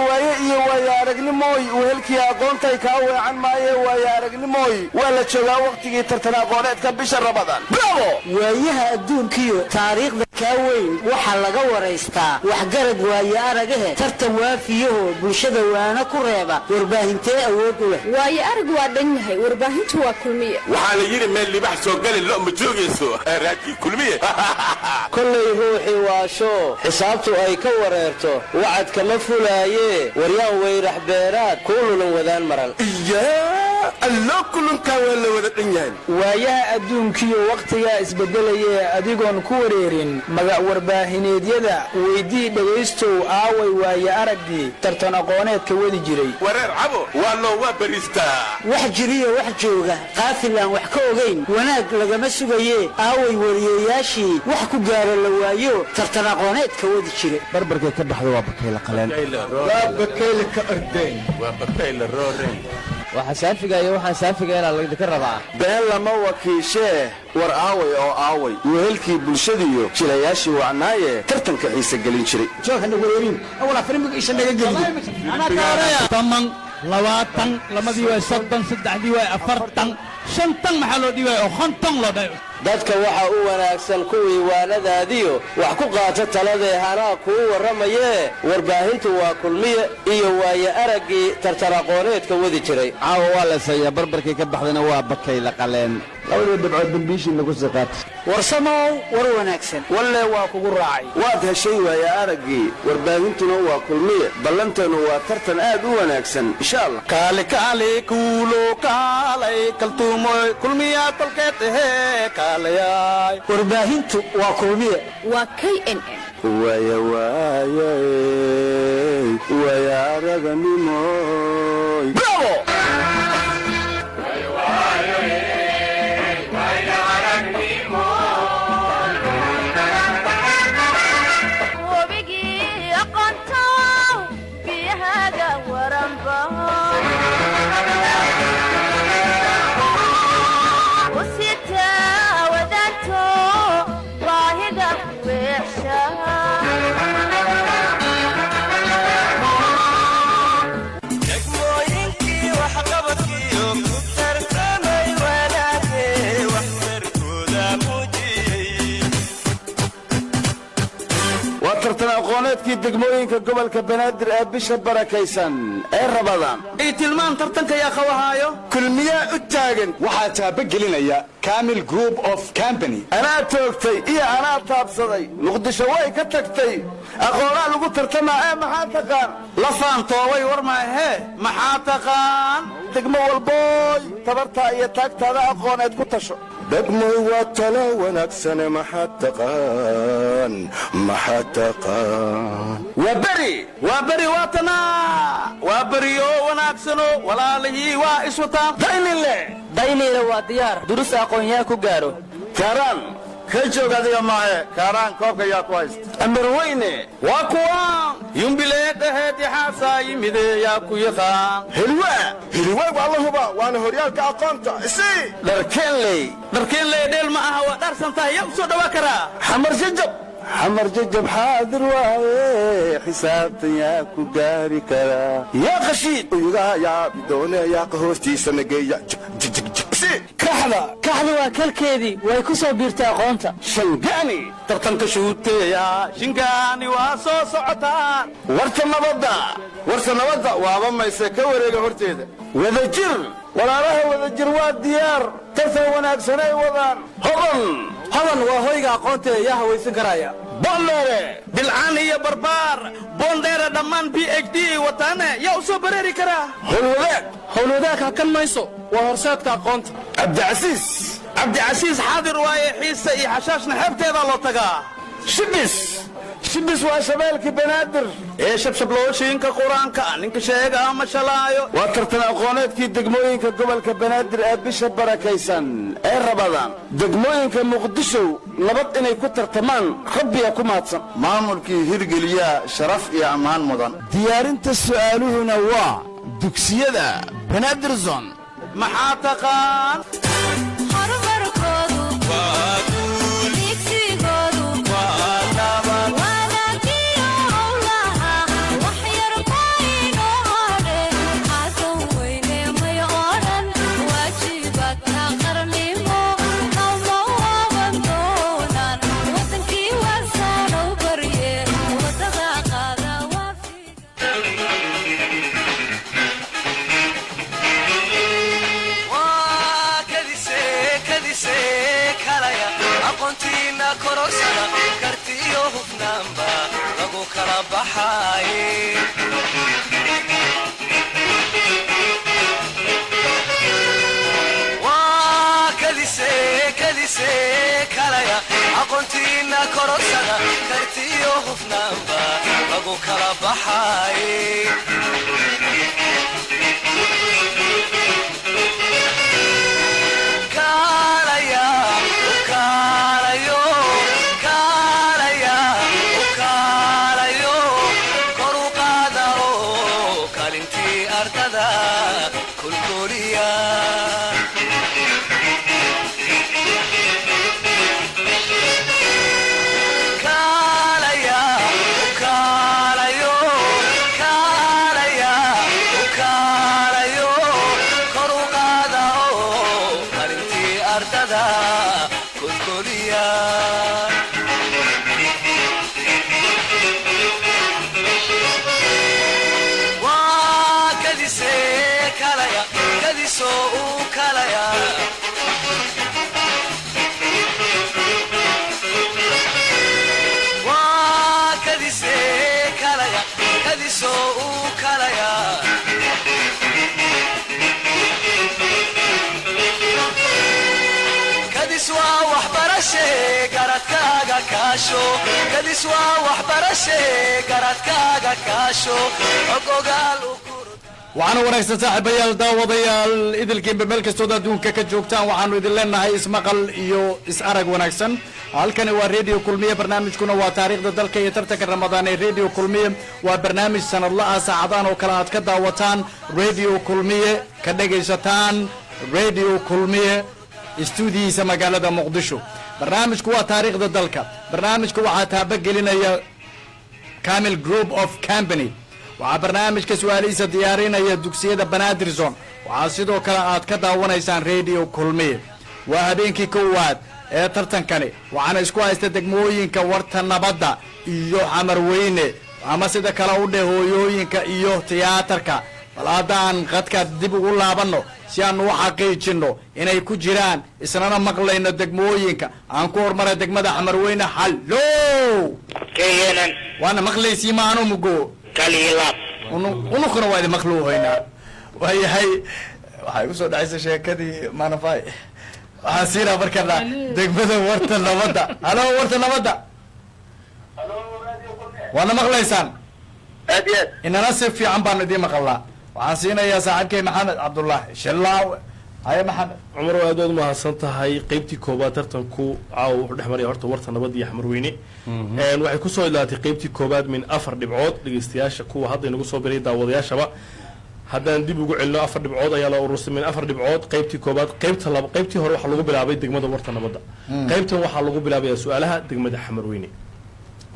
S2: waaye iyo waaye aragnimooy wehelkii aqoontay kaa weecan maaye waaye aragnimooy waa la joogaa wakhtigii tartan aqooneedka bisha ramadaan bravo
S12: waayaha adduunkiyo taariikhda kaa weyn waxaa laga waraystaa waxgarad waaye aragahe tartan waafiyaho bulshada waana ku reeba warbaahintee awood u leh
S11: waaye arag waa dhan yahay warbaahintu waa kulmiye
S1: waxaa la yidhi meel libax soo gali lo ma joogayso raadkii kulmiye
S8: kollay ruuxii waasho xisaabtu ay ka wareerto wacad kama fulaaye waryaan weyrax beeraad kuu lulan wadaan maran
S1: alloo kulunkaa waa la wada dhan yahay
S12: waayaha adduunkiyo wakhtigaa isbeddelayee adigoon ku wareerin magac warbaahineedyada weydii dhegaystow aaway waaye araggii tartan aqooneedka wadi jiray
S1: wareer cabo waa loo waa baristaa
S12: wax jiriyo wax jooga qaafil aan wax ka ogayn wanaag lagama sugaye aaway wariyeyaashii wax ku gaaro la waayo tartan aqooneedka wadi jira
S8: barbarkay ka baxda waa bakayla qaleen
S6: waa bakayla ka ordayn
S1: waa bakayla rooreen
S8: waxa saafiga iyo waxaan saafigeena laga rabaa
S2: been lama wakiishee war aaway oo aaway wehelkii bulshadiyo jilayaashii wacnaaye tartanka xiise gelin jiray
S12: joogana wareerin awala farmiga isha naga gelin
S13: taman 20 lamadii waa 30 saddexdii waa 40 shantan maxaa loo dhiibay oo 50 loo dhayo
S8: dadka waxa u wanaagsan kuwii waanadaadiyo wax ku qaata taladee hanaa kuu warramayee warbaahintu waa kulmiye iyo waaye araggii tartan aqooneedka wadi jiray caawa waa la sayaa barbarkay ka baxdana waa bakayla qaleen labadii dhibcood dambiishii lagu siqaatay
S12: warsamow war wanaagsan
S2: walle waa kugu raacay waad heshay waaye araggii warbaahintuna waa kulmiye ballanteenu waa tartan aad u wanaagsan insha allah
S8: kaali kaali kuulo kaalay kaltuumoy kulmiyaa kolkeed ahee kaalayay
S12: warbaahintu waa kulmiye
S11: waa knn
S2: waaye araganimoy bravo
S7: wabigii aqoontow biyahaga waranba
S14: aqooneedkii degmooyinka gobolka banaadir ee bisha barakaysan ee rabadaan
S15: ii tilmaan tartanka yaa qawahaayo
S14: kulmiyaa u taagan
S2: waxaa taabagelinaya kamil group of company
S14: anaa toogtay iyo anaa taabsaday muqdisho way ka tagtay aqoonaa lagu tartamaa ee maxaa taqaan
S15: la faantoobay war maahee maxaa taqaan
S14: degmo walbooy tabartaa iyo taagtaada aqooneed ku tasho degmoy waa talo wanaagsane maxaa taqaan
S15: waa beri waatanaa waa beriyo wanaagsano walaalihii waa iswataan
S12: daynile waa diyaar durus aqoon-yaa ku gaaro
S14: kaaraan ka joog adiga maahe kaaraan koobka yaa ku haysta
S15: amarweyne waa kuwaan yumbilee dhaheed yaxaasaa yimide yaa ku yaqaan
S14: hiliwaa waa la huba waana horyaalka aqoonta isii
S15: dharkeenley dheel ma aha waa dhaarsantahay yaa u soo dhawaa karaa
S14: xamar jajab xaadir waaye xisaabtan yaa ku gaari karaa yaa qashiid uyugaha yaa bidoone yaa qahoostiisa nageeya
S12: kaxda waa kalkeedii way ku soo biirtay aqoonta
S15: shangaani tartanka shuuteeya shingaani waa soo socotaan
S14: warta nabadda waaba mayse ka wareega horteeda wadajir walaalaha wadajir waa diyaar tartan wanaagsanay wadaan
S15: hodan waa hoyga aqoonteeda yaa hawaysan karaya boondheere bilcaan iyo barbaar boondheere dhammaan PhD wataane yaa u soo bareeri karaa howlwadaag hakan mayso waa horseedka aqoonta cabdicasiis xaadir waaye xiise iyo xashaashna xeebteedaa loo tagaa
S14: shibis waa shabeelkii banaadir
S15: ee shabshablooshiinka qur-aanka ninka sheega ama shalaayo
S14: waa tartan aqooneedkii degmooyinka gobolka banaadir ee bisha barakaysan ee rabadaan degmooyinka muqdisho nabad inay ku tartamaan rabbiga ku mahadsan maamulkii hirgeliyaa sharaf iyo ammaan mudan diyaarinta su'aaluhuna waa dugsiyada banaadir zon
S15: maxaa taqaan kartiyo hufnaanba lagu kala baxaaye waa kadise kalaya aqoontiina korosada kartiyo hufnaanba lagu kala baxaaye
S2: waxaana wanaagsan saaxiibayaal daawadayaal idilkiinba meel kastood adduunka ka joogtaan waxaanu idin leenahay ismaqal iyo is-arag wanaagsan halkani waa redio kulmiye barnaamijkuna waa taariikhda dalka iyo tartanka ramadaan ee redio kulmiye waa barnaamij sanadla ah saacadaan oo kale aad ka daawataan redio kulmiye ka dhegaysataan redio kulmiye istuudiyiisa magaalada muqdisho barnaamijku waa taariikhda dalka barnaamijka waxaa taabagelinaya kamil group of company waxaa barnaamijka su-aalihiisa diyaarinaya dugsiyada banaadir zone waxaa sidoo kale aad ka daawanaysaan redio kulmiye waa habeenkii kowaad ee tartankani waxaana isku haysta degmooyinka warta nabadda iyo xamarweyne ama sida kale u dheh hooyooyinka iyo tiyaatarka bal haddaan qadka dib ugu laabanno si aan u xaqiijinno inay ku jiraan isnana maqlayno degmooyinka aan ku hormaray degmada xamarweyne hallo
S9: keenan
S2: waana maqlaysii maanu mugo
S9: kaliilab
S2: unukuna waa idin maqluuhaynaa waayahay waxay u soo dhacaysa sheekadii manafay waxaan siinaa markana degmada warta nabadda halo warta nabadda waana maqlaysaan
S5: aad iyo aad
S2: inana si fiican baan idiin maqalnaa waxaan siinayaa saaxiibkay maxamed cabdullaahi shillaawe haye maxamed
S10: cumar aad waad mahadsan tahay qaybtii koobaad tartanku caawa wuxuu dhex maraya horta warta nabad iyo xamarweyne waxay kusoo ilaatay qaybtii koobaad min 4 dhibcood dhegeystayaasha kuwa hadda inagu soo biray daawadayaashaba haddaan dib ugu celino 4 dhibcood ayaa la urursan min 4 dhibcood qaybtii koobaad qaybtii hore waxaa lagu bilaabay degmada warta nabadda qaybtan waxaa lagu bilaabayaa su-aalaha degmada xamarweyne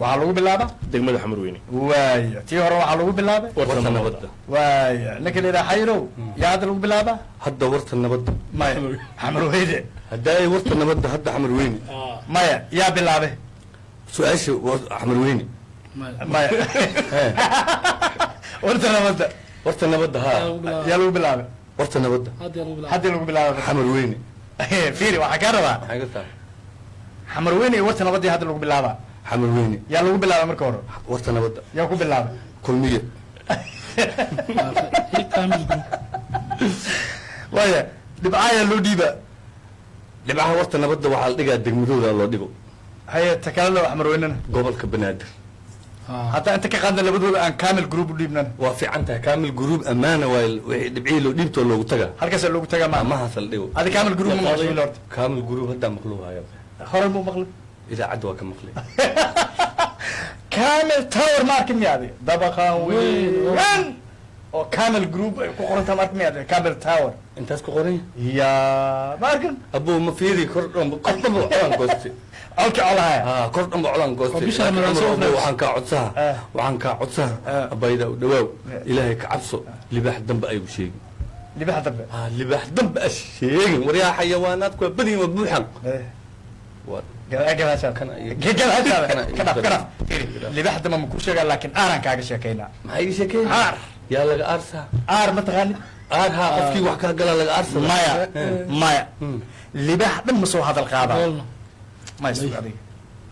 S2: waxaa lagu bilaaba
S10: degmada xamarweyne
S2: waaya tii hore waxaa lagu bilaabay
S10: warta nabadda
S2: waaya ninka la yidhaha xayrow yaa hadda lagu bilaaba
S6: hadda warta nabadda
S2: maya xamarweyne
S6: haddaay warta nabadda hadda xamarweyne
S2: maya yaa bilaabay
S6: su-aasha xamarweyne
S2: maya warta nabadda
S6: warta nabadda haa
S2: yaa lagu bilaabay
S6: warta nabadda
S2: haddii lagu bilaabay
S6: xamarweyne
S2: fiiri waxaa kaa rabaa
S6: maxay ka tahay
S2: xamarweyne iyo warta nabadda hadda lagu bilaabaa
S6: xamarweyne
S2: yaa lagu bilaabay marka hore
S6: warta nabadda
S2: yaa ku bilaabay
S6: kulmiye
S2: waaya dhibcayaa loo dhiiba
S6: dhibcaha warta nabadda waxaa la dhigaa degmadooda loo dhigo
S2: haye ta kale loo xamarweynena
S6: gobolka banaadir
S2: hataa inta ka qaadna labadooda aan kamil group u dhiibnan
S6: waa fiican tahay kamil group amaana waa wixii dhibcii loo dhiibtoo loogu tagaa
S2: halkaasa loogu tagaa ma
S6: amahaas la dhigo
S2: adi kamil group ma maqlay horta
S6: kamil group haddaa maqluuhayo
S2: hore muu maqlay
S6: idaacadda waa ka maqlay
S2: kamil tower ma arkin miya adiga dabaqan weyn oo kamil group ay ku qoranta ma arkin miya adiga kamil tower
S6: intaas ku qoran
S2: ya ma arkin
S6: abuu ma fiiri kordhanba colaan gooste
S2: colka colahay
S6: kordhanba colaan gooste waxaan kaa codsaha abayda u dhawaaw ilaahay ka cabso libaax dambe aygu sheegin
S2: libaax dambe
S6: libaax dambe a sheegin waryaa xayawaanaadku waa badiin waa buuxan
S2: libaax dama ma ku sheegaa laakiin aaraan kaaga sheekaynaa
S6: maxaa iga sheekay
S2: aar
S6: yaa laga aarsaa
S2: aar ma taqaanid
S6: aar haa qofkii wax kaa galaa laga aarsa
S2: maya maya libaax dhan ma soo hadal qaadaa maya sug adiga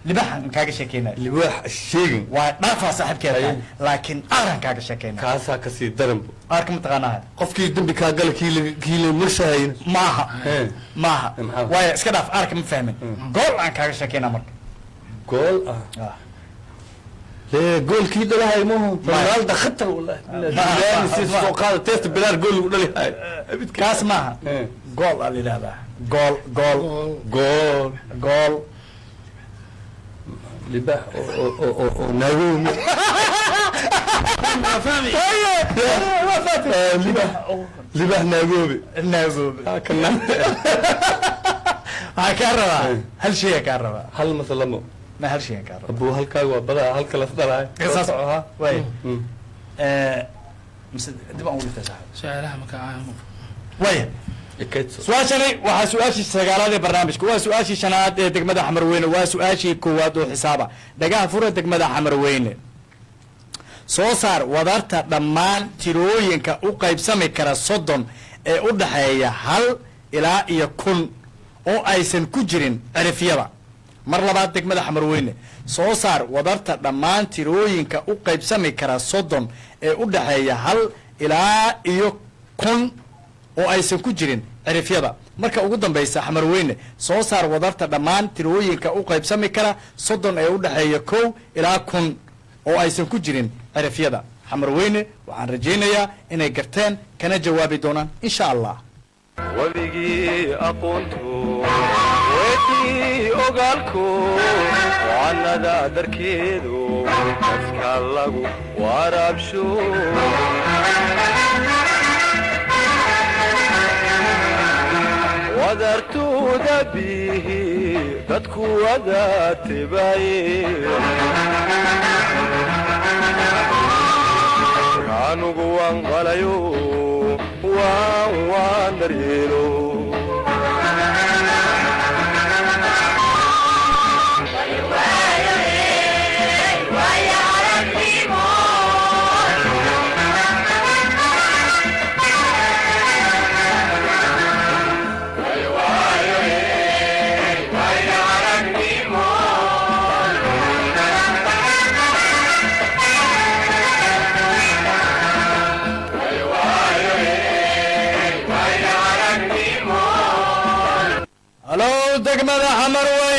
S2: libaaxan kaaga sheekaynaa
S6: libaax sheegin
S2: waa dhaafaa saaxiibkeeda laakiin aaraan kaaga sheekaynaa
S6: kaasaa kasii daranbo
S2: aarka ma taqaanaa
S6: qofkii dambi kaa gala kiile marshahayn
S2: maaha waayo iska dhaaf aarka ma fahmin gool aan kaaga sheekaynaa marka
S6: gool ah lee goolkii dhalahay maho ronaldo khatar wallahi soo qaada test bilaar gool lagu dhalihay
S2: kaas maaha gool aa la yidhahdaa gool gool
S6: gool
S2: gool
S6: libaax oo naagomi libaax naagoobe
S2: waxaa kaa rabaa hal shaya kaa rabaa
S6: hal masalamo
S2: ma hal shaya kaa rabaa
S6: abuu halkaaga waa badaa halka las dhalahay
S2: saas way mise dib aan uligtaa
S3: su-aalaha marka
S2: waya su-aashani waxaa su-aashii sagaalaad ee barnaamijka waa su-aashii shanaad ee degmada xamarweyne waa su-aashii koowaad oo xisaaba dhagaha fura degmada xamarweyne soo saar wadarta dhammaan tirooyinka u qaybsami kara 30 ee u dhaxeeya 1 ilaa iyo 1,000 oo aysan ku jirin cirifyada mar labaad degmada xamarweyne soo saar wadarta dhammaan tirooyinka u qaybsami kara 30 ee u dhaxeeya 1 ilaa iyo 1,000 oo aysan ku jirin cirifyada marka ugu dambaysa xamarweyne soo saar wadarta dhammaan tirooyinka u qaybsami kara 30 ee u dhaxeeya 1 ilaa 1,000 oo aysan ku jirin cirifyada xamarweyne waxaan rajaynayaa inay garteen kana jawaabi doonaan insha allah
S16: wabigii aqoontu weydii ogaalku wacanada darkeedu dadka lagu waraabsho wadartuuda bihi dadku wada tibaye kaanugu waan qalayo waan daryeelo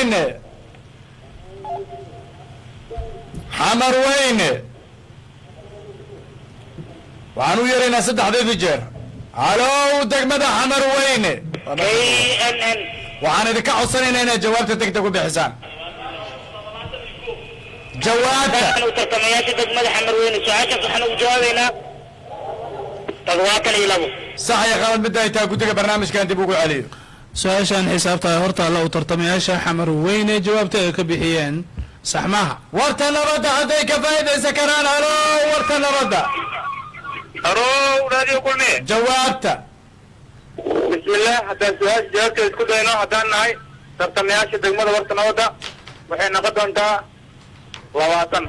S2: weyne xamar weyne waxaan u yeeraynaa saddexdeedii jeer halow degmada xamar weyne waxaan idinka codsanaynaa inaad jawaabta degdeg u bixisaan jawaabta
S9: tartamayaasha degmada xamar weyne su-aashaas waxaan ugu jawaabaynaa 72
S2: sax iyo qalad midda ay tahay guddiga barnaamijkan dib ugu celiyo
S3: su-aashan xisaabta horta alla u tartamayaasha xamar weyne jawaabta ay ka bixiyeen sax maaha
S2: warta nabadda hadday ka faa'iidaysan karaan halo warta nabadda
S5: halo radio kulmiye
S2: jawaabta
S5: bismillah haddaan su-aasha jawaabteeda isku dayno haddaan nahay tartamayaasha degmada warta nabadda waxay noqon doontaa 20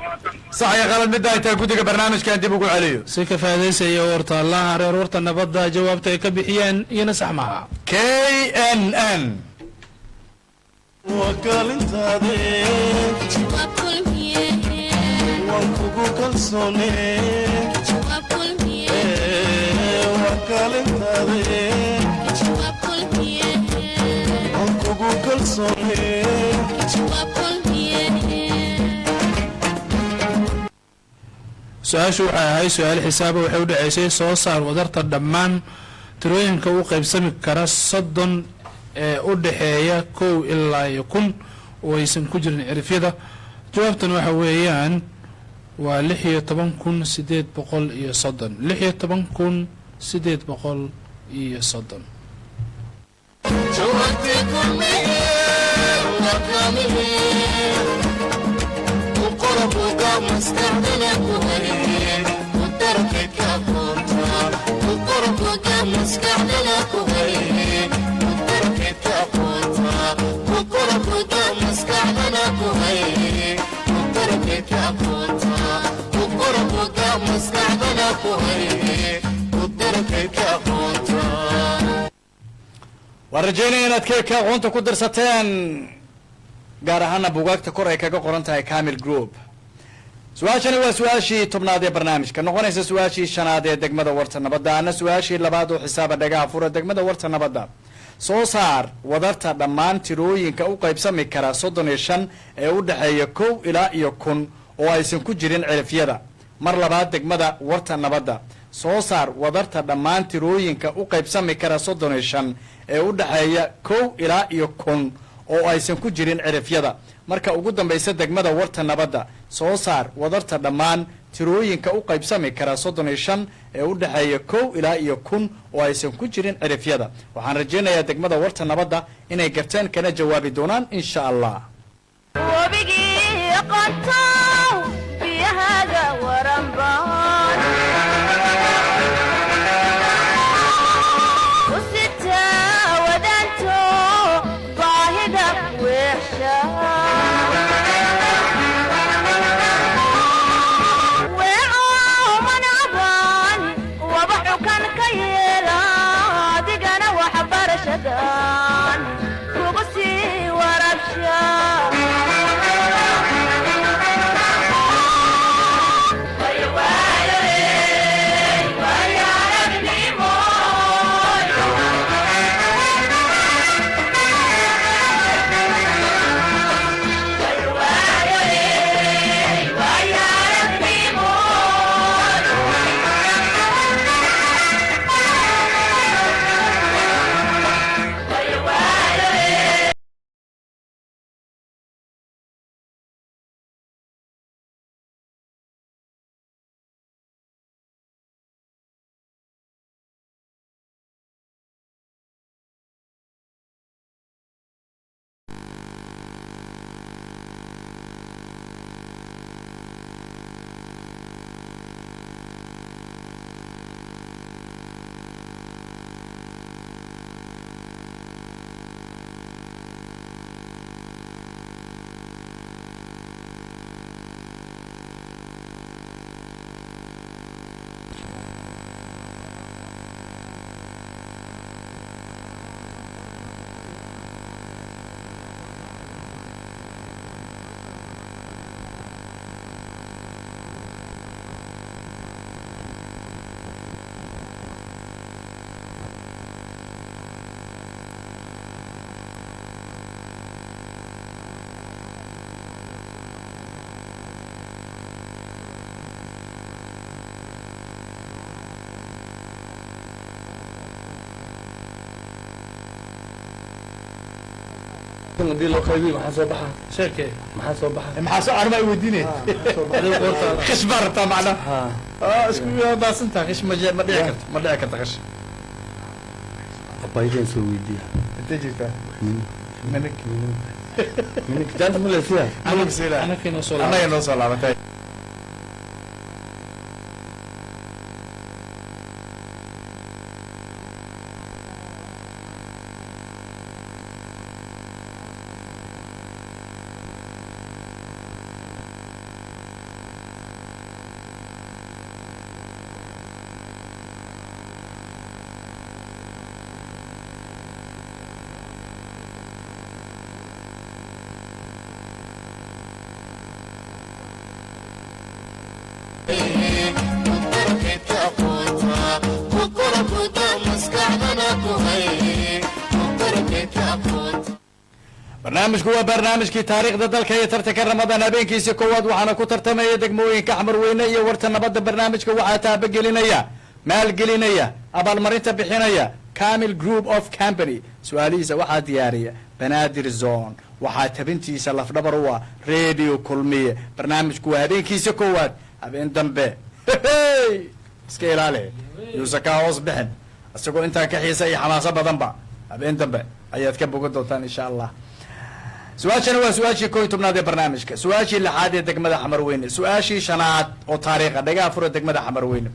S2: sax iyo qalad midda ay tahay guddiga barnaamijkan dib ugu celiyo
S3: si ka faa'iidaysaya warta allaha reer warta nabadda jawaabta ay ka bixiyeen iyana sax maaha
S2: KNN
S16: wakaalintaade
S7: jawaab kulmiye
S16: waan kugu kalsoone
S7: jawaab kulmiye
S16: wakaalintaade
S7: jawaab kulmiye
S16: waan kugu kalsoone
S7: jawaab kulmiye
S3: su-aashu waxay ahay su-aal xisaaba waxay u dhaceysay soo saar wadarta dhammaan tirooyinka u qaybsami kara 30 ee u dhaxeeya 1 ilaa 1000 oo aysan ku jirin cirifyada jawaabtan waxa weeyaan waa 16,830 16,830
S7: jawaabta kulmiye wakamiye uqorbuga maskaxdana ku haye udarka aqoonta uqorbuga maskaxdana ku haye udarka aqoonta uqorbuga maskaxdana ku haye udarka aqoonta uqorbuga maskaxdana ku haye udarka aqoonta
S2: waan rajaynaya inaad keeka aqoonta ku darsateen gaar ahaana buugaagta kor ay kaga qoran tahay camil group su-aashani waa su-aashii tobnaad ee barnaamijka noqonaysa su-aashii shanaad ee degmada warta nabadda ana su-aashii labaad oo xisaaba dhagaha fura degmada warta nabadda soo saar wadarta dhammaan tirooyinka u qaybsami kara 35 ee u dhexeeya 1 ilaa 1000 oo aysan ku jirin cirifyada mar labaad degmada warta nabadda soo saar wadarta dhammaan tirooyinka u qaybsami kara 35 ee u dhexeeya 1 ilaa 1000 oo aysan ku jirin cirifyada marka ugu dambaysa degmada warta nabadda soo saar wadarta dhammaan tirooyinka u qaybsami kara 35 ee u dhexeeya 1 ilaa 1000 oo aysan ku jirin cirifyada waxaan rajaynayaa degmada warta nabadda inay garteen kana jawaabi doonaan insha allah
S7: wabigii aqoontow biyahaaga waranbaan u sitaa wadaanto baahida weexsha weeco mancaban wabaxukan ka yeela adigana waxbarashadan kugu sii warabsha
S6: kan hadii loo qaybiyo maxaa soo baxa
S3: sheekee
S6: maxaa soo baxa
S2: maxaa soo arma ay weydiinay qish barta macna isku baasinta qish ma dhici karta qish
S6: abaydeen soo weydiiya
S2: inta jirta
S6: minik jaanta ma leesiya
S3: anaka inoo soo
S2: laabatay barnaamijku waa barnaamijkii taariikhda dalka iyo tartanka ramadaan habeenkiisa koowaad waxaana ku tartamaya degmooyinka xamarweyne iyo warta nabadda barnaamijka waxaa taabagelinaya maalgelinaya abaalmarinta bixinaya camil group of company su-aalihiisa waxaa diyaariya banaadir zone waxaa tabintiisa lafdhabar u ah radio kulmiye barnaamijku waa habeenkiisa koowaad habeen dambe iska ilaali yuusa kaa hoos bixin isagoo intaa ka xiisa iyo xamaaso badanba habeen dambe ayaad ka bogan doontaan insha allah su-aashana waa su-aashii koo iyo tobnaad ee barnaamijka su-aashii lixaad ee degmada xamarweyne su-aashii shanaad oo taariikha dhagaa fura degmada xamarweyne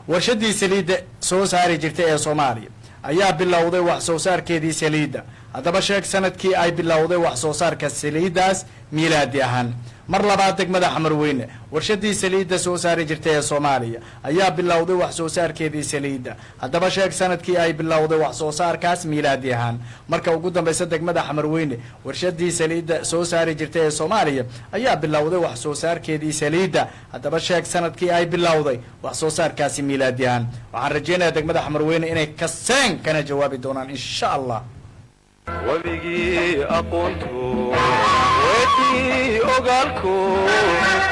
S2: warshadii saliidda soo saari jirtay ee soomaaliya ayaa bilowday wax soo saarkeedii saliidda haddaba sheeg sanadkii ay bilowday wax soo saarka saliiddaas miilaadi ahaan mar labaad degmada xamarweyne warshadii saliidda soo saari jirtay ee soomaaliya ayaa bilowday wax soo saarkeedii saliidda haddaba sheeg sanadkii ay bilowday wax soo saarkaas miilaadi ahaan marka ugu dambaysa degmada xamarweyne warshadii saliidda soo saari jirtay ee soomaaliya ayaa bilowday wax soo saarkeedii saliidda haddaba sheeg sanadkii ay bilowday wax soo saarkaasi miilaadi ahaan waxaan rajeynayaa degmada xamarweyne inay kaseen kana jawaabi doonaan insha allah
S16: wabigii aqoontu weydii ogaalku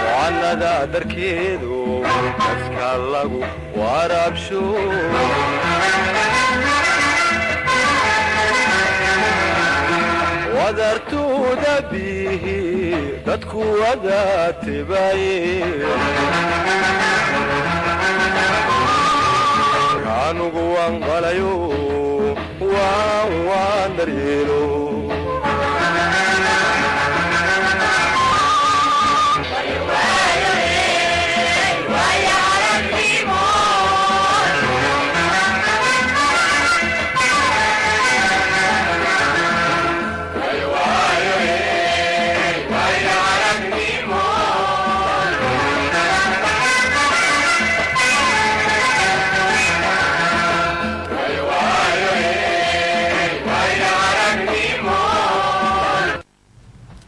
S16: wacanada darkeedu dadka lagu waraabsho wadartuuda bihi dadku wada tibaye kaanugu wanqalayo waan daryeelo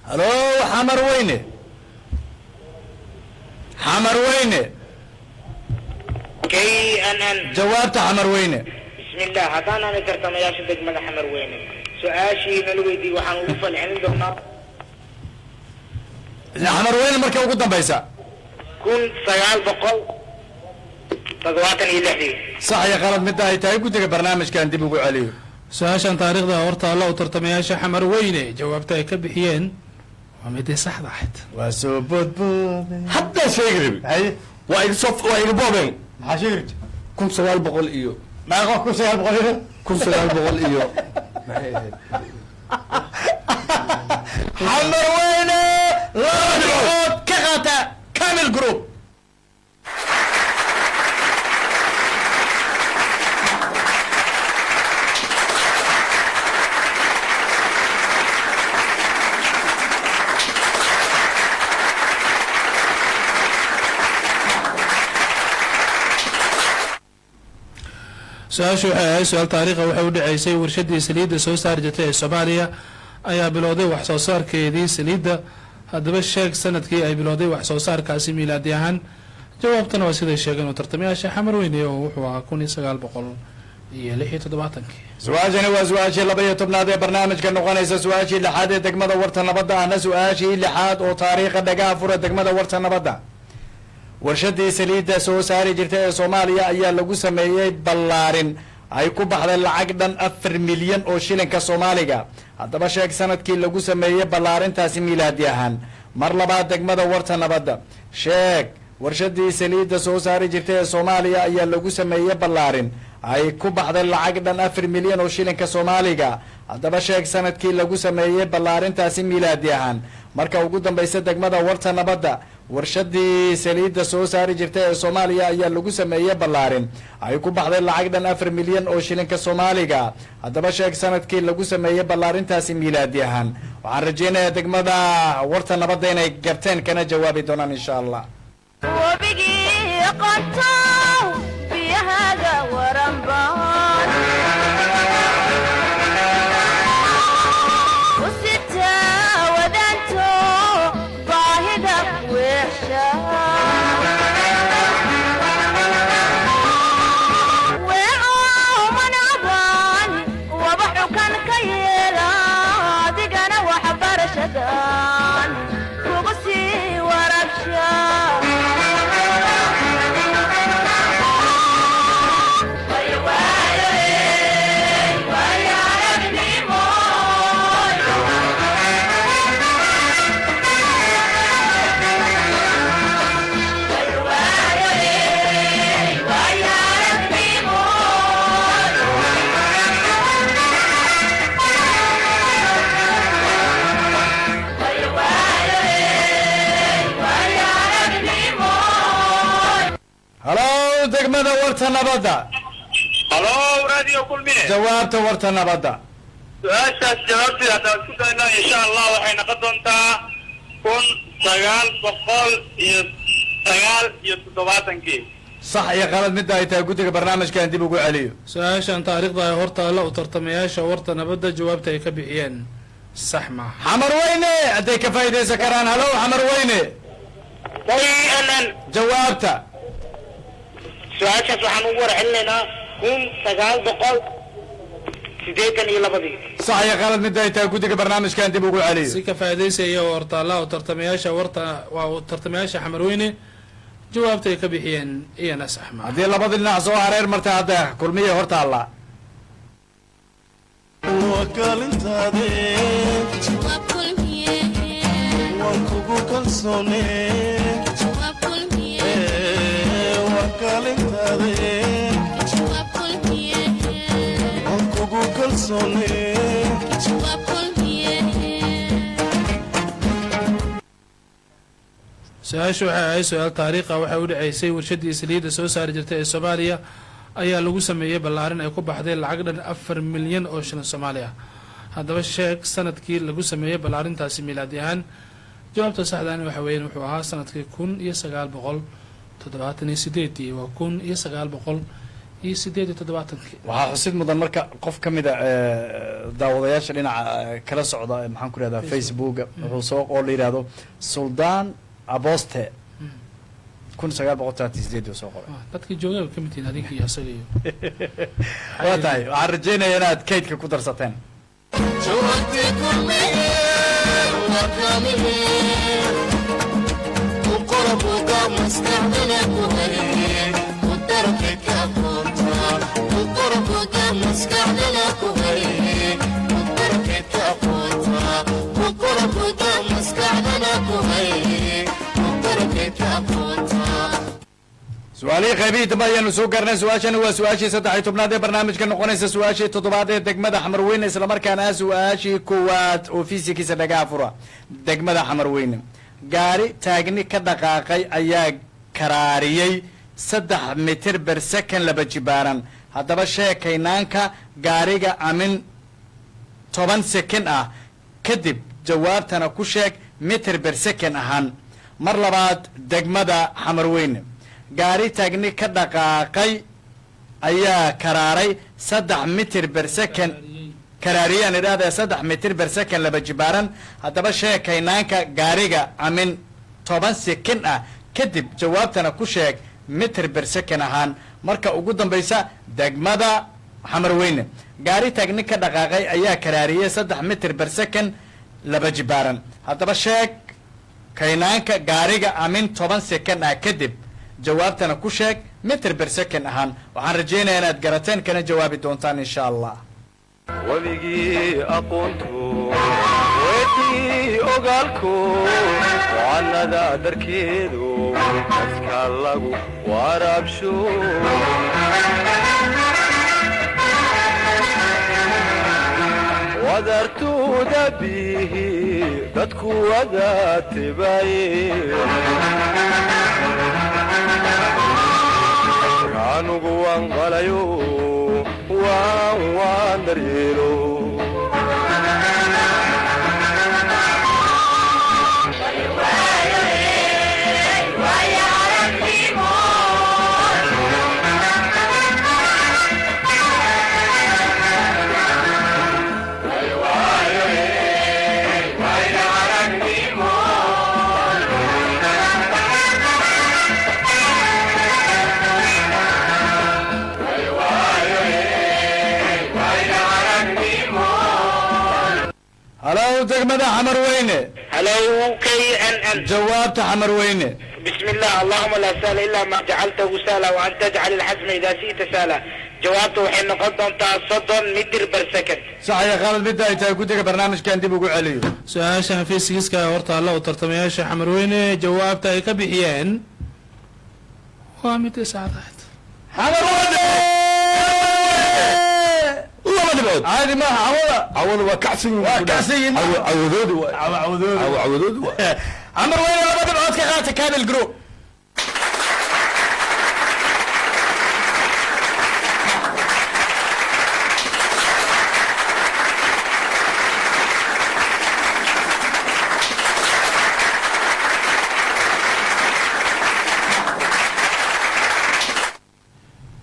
S2: halo xamarweyne xamarweyne
S9: KNN
S2: jawaabta xamarweyne
S9: bismillah haddaan aanay tartamayaasha degmada xamarweyne su-aashii nala weydiiyey waxaan ugu falcelin doonaa
S2: xamarweyne marka ugu dambaysa
S9: 1976
S2: sax iyo qalad midda ay tahay guddiga barnaamijkan dib ugu celiyo
S3: su-aashan taariikhda horta alla u tartamayaasha xamarweyne jawaabta ay ka bixiyeen waa midii saxda ahayd
S2: waa soo boodboode
S6: hadda sheegi rabi waa iga boobeen
S2: maxaa sheegi rabta
S6: 1900 iyo
S2: maaqa 1900
S6: 1900 iyo
S2: xamarweyne laba dhibcood ka qaata camil group
S3: su-aashu waxay ahayd su-aal taariikha waxay u dhaceysay warshadii saliidda soo saari jirtay ee soomaaliya ayaa bilowday wax soo saarkeedii saliidda haddaba sheeg sanadkii ay bilowday wax soo saarkaasi miilaadi ahaan jawaabtana waa siday sheegeen oo tartamayaasha xamarweyne oo wuxuu ahaa 1976
S2: su-aashani waa su-aashii laba iyo tobnaad ee barnaamijka noqonaysa su-aashii lixaad ee degmada warta nabadda ahna su-aashii lixaad oo taariikha dhagaa fura degmada warta nabadda warshadii saliidda soo saari jirtay ee soomaaliya ayaa lagu sameeyey ballaarin ay ku baxday lacag dhan 4 milyan oo shilinka soomaaliga haddaba sheeg sanadkii lagu sameeyey ballaarintaasi miilaadi ahaan mar labaad degmada warta nabadda sheeg warshadii saliidda soo saari jirtay ee soomaaliya ayaa lagu sameeyey ballaarin ay ku baxday lacag dhan 4 milyan oo shilinka soomaaliga haddaba sheeg sanadkii lagu sameeyey ballaarintaasi miilaadi ahaan marka ugu dambaysa degmada warta nabadda warshadii saliidda soo saari jirtay ee soomaaliya ayaa lagu sameeyey ballaarin ay ku baxday lacag dhan 4 milyan oo shilinka soomaaliga haddaba sheeg sanadkii lagu sameeyey ballaarintaasi miilaadi ahaan waxaan rajeynayaa degmada warta nabadda inay garteen kana jawaabi doonaan insha allah
S7: wabigii aqoontow biyahaaga waranbaan usita wadaanto baahida weesha weecoo manacban wabaxukan ka yeela adigana waxbarashadan kugu sii warabsha
S2: halo degmada warta nabadda
S5: halo radio kulmiye
S2: jawaabta warta nabadda
S5: su-aashaas jawaabteeda haddaan isku dayno insha allah waxay noqon doontaa 1997
S2: sax iyo qalad midda ay tahay guddiga barnaamijkan dib ugu celiyo
S3: su-aashan taariikhda ay horta alla u tartamayaasha warta nabadda jawaabta ay ka bixiyeen sax maaha
S2: xamar weyne hadday ka faa'iidaysan karaan halo xamar weyne jawaabta
S9: su-aashaas waxaan ugu warcelinaynaa 1982
S2: sax iyo qalad midda ay tahay guddiga barnaamijkan dib ugu celiyo
S3: si ka faa'iidaysaya horta alla u tartamayaasha warta waa u tartamayaasha xamarweyne jawaabta ay ka bixiyeen iyana sax maaha
S2: haddii labada dhinac soo hareer marta hadda kulmiye horta alla
S16: wakaalintaade waan kugu kalsoone wakaalintaade waan kugu kalsoone
S3: su-aashu waxay ahayd su-aal taariikha waxay u dhaceysay warshadii saliidda soo saari jirtay ee soomaaliya ayaa lagu sameeyey ballaarin ay ku baxday lacag dhan 4 milyan oo shilin soomaali ah haddaba sheeg sanadkii lagu sameeyey ballaarintaasi miilaadi ahaan jawaabta saxdaani waxa weeyaan wuxuu ahaa sanadkii 1978 waa 1978
S2: waxaa xusid mudan marka qof ka mida daawadayaasha dhinaca kala socda maxaan ku rahdaa facebooka wuxuu soo oo la yihahdo suldaan aboste 1938 soo qoray
S3: dadkii joogay ka mid yihiin adinka iyo asaga iyo
S2: waa tahay waxaan rajeynayaa inaad kaydka ku darsateen su-aalihii qaybihii dambe ayaanu soo gaarnay su-aashani waa su-aashii 13 ee barnaamijka noqonaysa su-aashii 7 ee degmada xamarweyne islamarkaana su-aashii koowaad oo fiisikiisa dhaga afura degmada xamarweyne gaari taagni ka dhaqaaqay ayaa karaariyey 3 mitir ber second laba jibaaran haddaba sheekaynaanka gaariga amin 10 second ah kadib jawaabtana ku sheeg mitir ber second ahaan mar labaad degmada xamarweyne gaari taagni ka dhaqaaqay ayaa karaaray 3 mitir ber second karaariyaan idhahdee 3 mitir ber second laba jibaaran haddaba sheekaynaanka gaariga amin 10 second ah kadib jawaabtana ku sheeg mitir ber second ahaan marka ugu dambaysa degmada xamarweyne gaari taagni ka dhaqaaqay ayaa karaariyey 3 mitir ber second laba jibaaran haddaba sheeg kaynaanka gaariga amin 10 second ah kadib jawaabtana ku sheeg mitir ber second ahaan waxaan rajaynayaa inaad garateen kana jawaabi doontaan insha allah
S16: webigii aqoontu weydii ogaalku wacanada darkeedu aska lagu waraabsho wadartuuda bihi dadku wada tibaye kaanugu waan qalayo waan daryeelo
S2: هلو دقمة حمر وينه
S9: هلو KNN
S2: جوابت حمر وينه
S9: بسم الله اللهم لا سهل إلا ما جعلته سهلا وأن تجعل الحزم إذا شئت سهلا جوابته حين قدمت صدر متر بر سكند
S2: صح يا خالد بداية قلت لك برنامج كان دي بقول عليه
S3: su-aashan fiisigiska horta alla u tartamayaasha xamarweyne jawaabta ay ka bixiyeen waa mid isaadayd
S2: عادي ما
S6: عوض وكعسين
S2: وكعسين
S6: عوضودي عوضودي
S2: عمر وين لما تبعد كغاتك هذا الجروب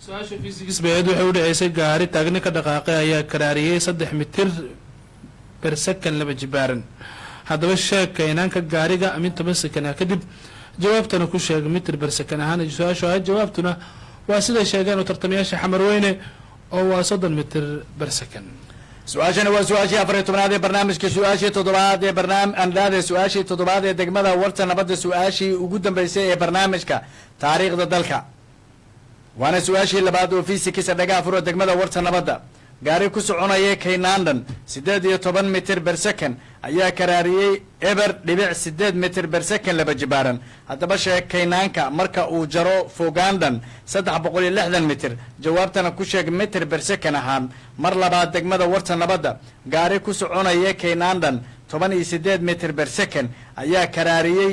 S3: su-aasha fiisigiis beed waxay u dhaceysay gaari taagni ka dhaqaaqay ayaa karaariyey 3 mitir ber second laba jibaaran haddaba sheeg kaynaanka gaariga amin 10 second kadib jawaabtana ku sheeg mitir ber second ahaan su-aashu ah jawaabtuna waa siday sheegeen u tartamayaasha xamarweyne oo waa 30 mitir ber second
S2: su-aashana waa su-aashii 14aad ee barnaamijka su-aashii 7aad ee andhaada su-aashii 7aad ee degmada warta nabadda su-aashii ugu dambeysay ee barnaamijka taariikhda dalka waana su-aashii labaad oo fiisikisa dhagaa furo degmada warta nabadda gaari ku soconaya kaynaandhan 18 mitir ber second ayaa karaariyey eber dhibic 8 mitir ber second laba jibaaran haddaba sheeg kaynaanka marka uu jaro fogaandhan 360 mitir jawaabtana ku sheeg mitir ber second ahaan mar labaad degmada warta nabadda gaari ku soconaya kaynaandhan 18 mitir ber second ayaa karaariyey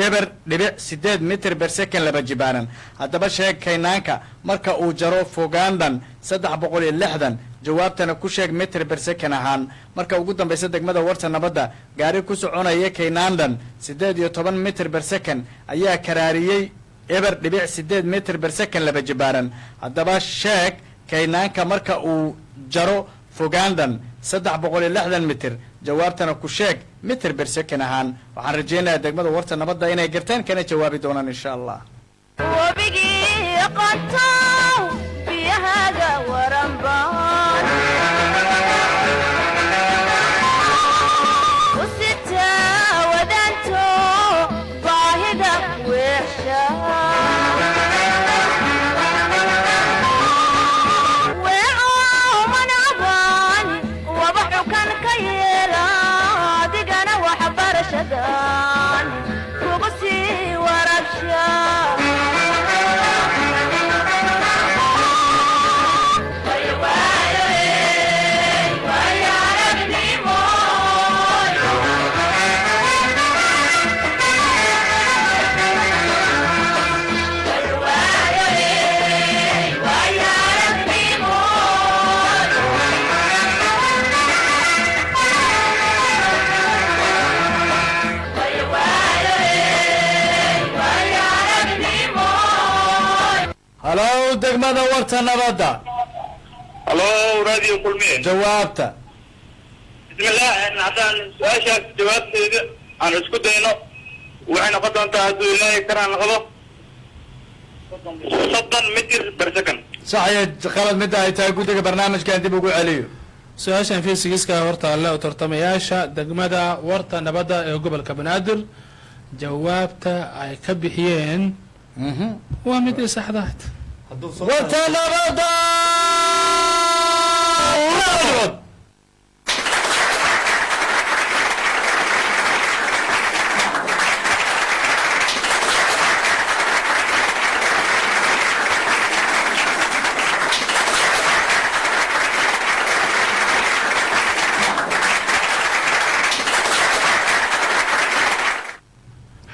S2: eber dhibic 8 mitir ber second laba jibaaran haddaba sheeg kaynaanka marka uu jaro fogaandhan 360 jawaabtana ku sheeg mitir ber second ahaan marka ugu dambaysa degmada warta nabadda gaari ku soconaya kaynaandhan 18 mitir ber second ayaa karaariyey eber dhibic 8 mitir ber second laba jibaaran haddaba sheeg kaynaanka marka uu jaro fogaandhan 360 mitir jawaabtana ku sheeg mitir ber second ahaan waxaan rajaynayaa degmada warta nabadda inay gartaan kana jawaabi doonaan insha allah
S7: wabigii qantow biyahaaga waranbaan u sitaa wadaanto baahida weexsha
S2: هلو دقمة ورتا نبضة
S5: هلو راديو كلمين
S2: جوابته
S5: بسم الله ان عطان سؤاشك جوابتي انا اسكو دينو وحنا قدرت هدو الله كران غضب 30 متر بر سكند
S2: صحيح خالد مدة هي تاقود برنامج كان دي بقول عليه
S3: su-aashan fiisigiska horta alle u tartamayaasha degmada warta nabadda ee gobolka banaadir jawaabta ay ka bixiyeen waa mid ay saxdahayd
S2: watanabada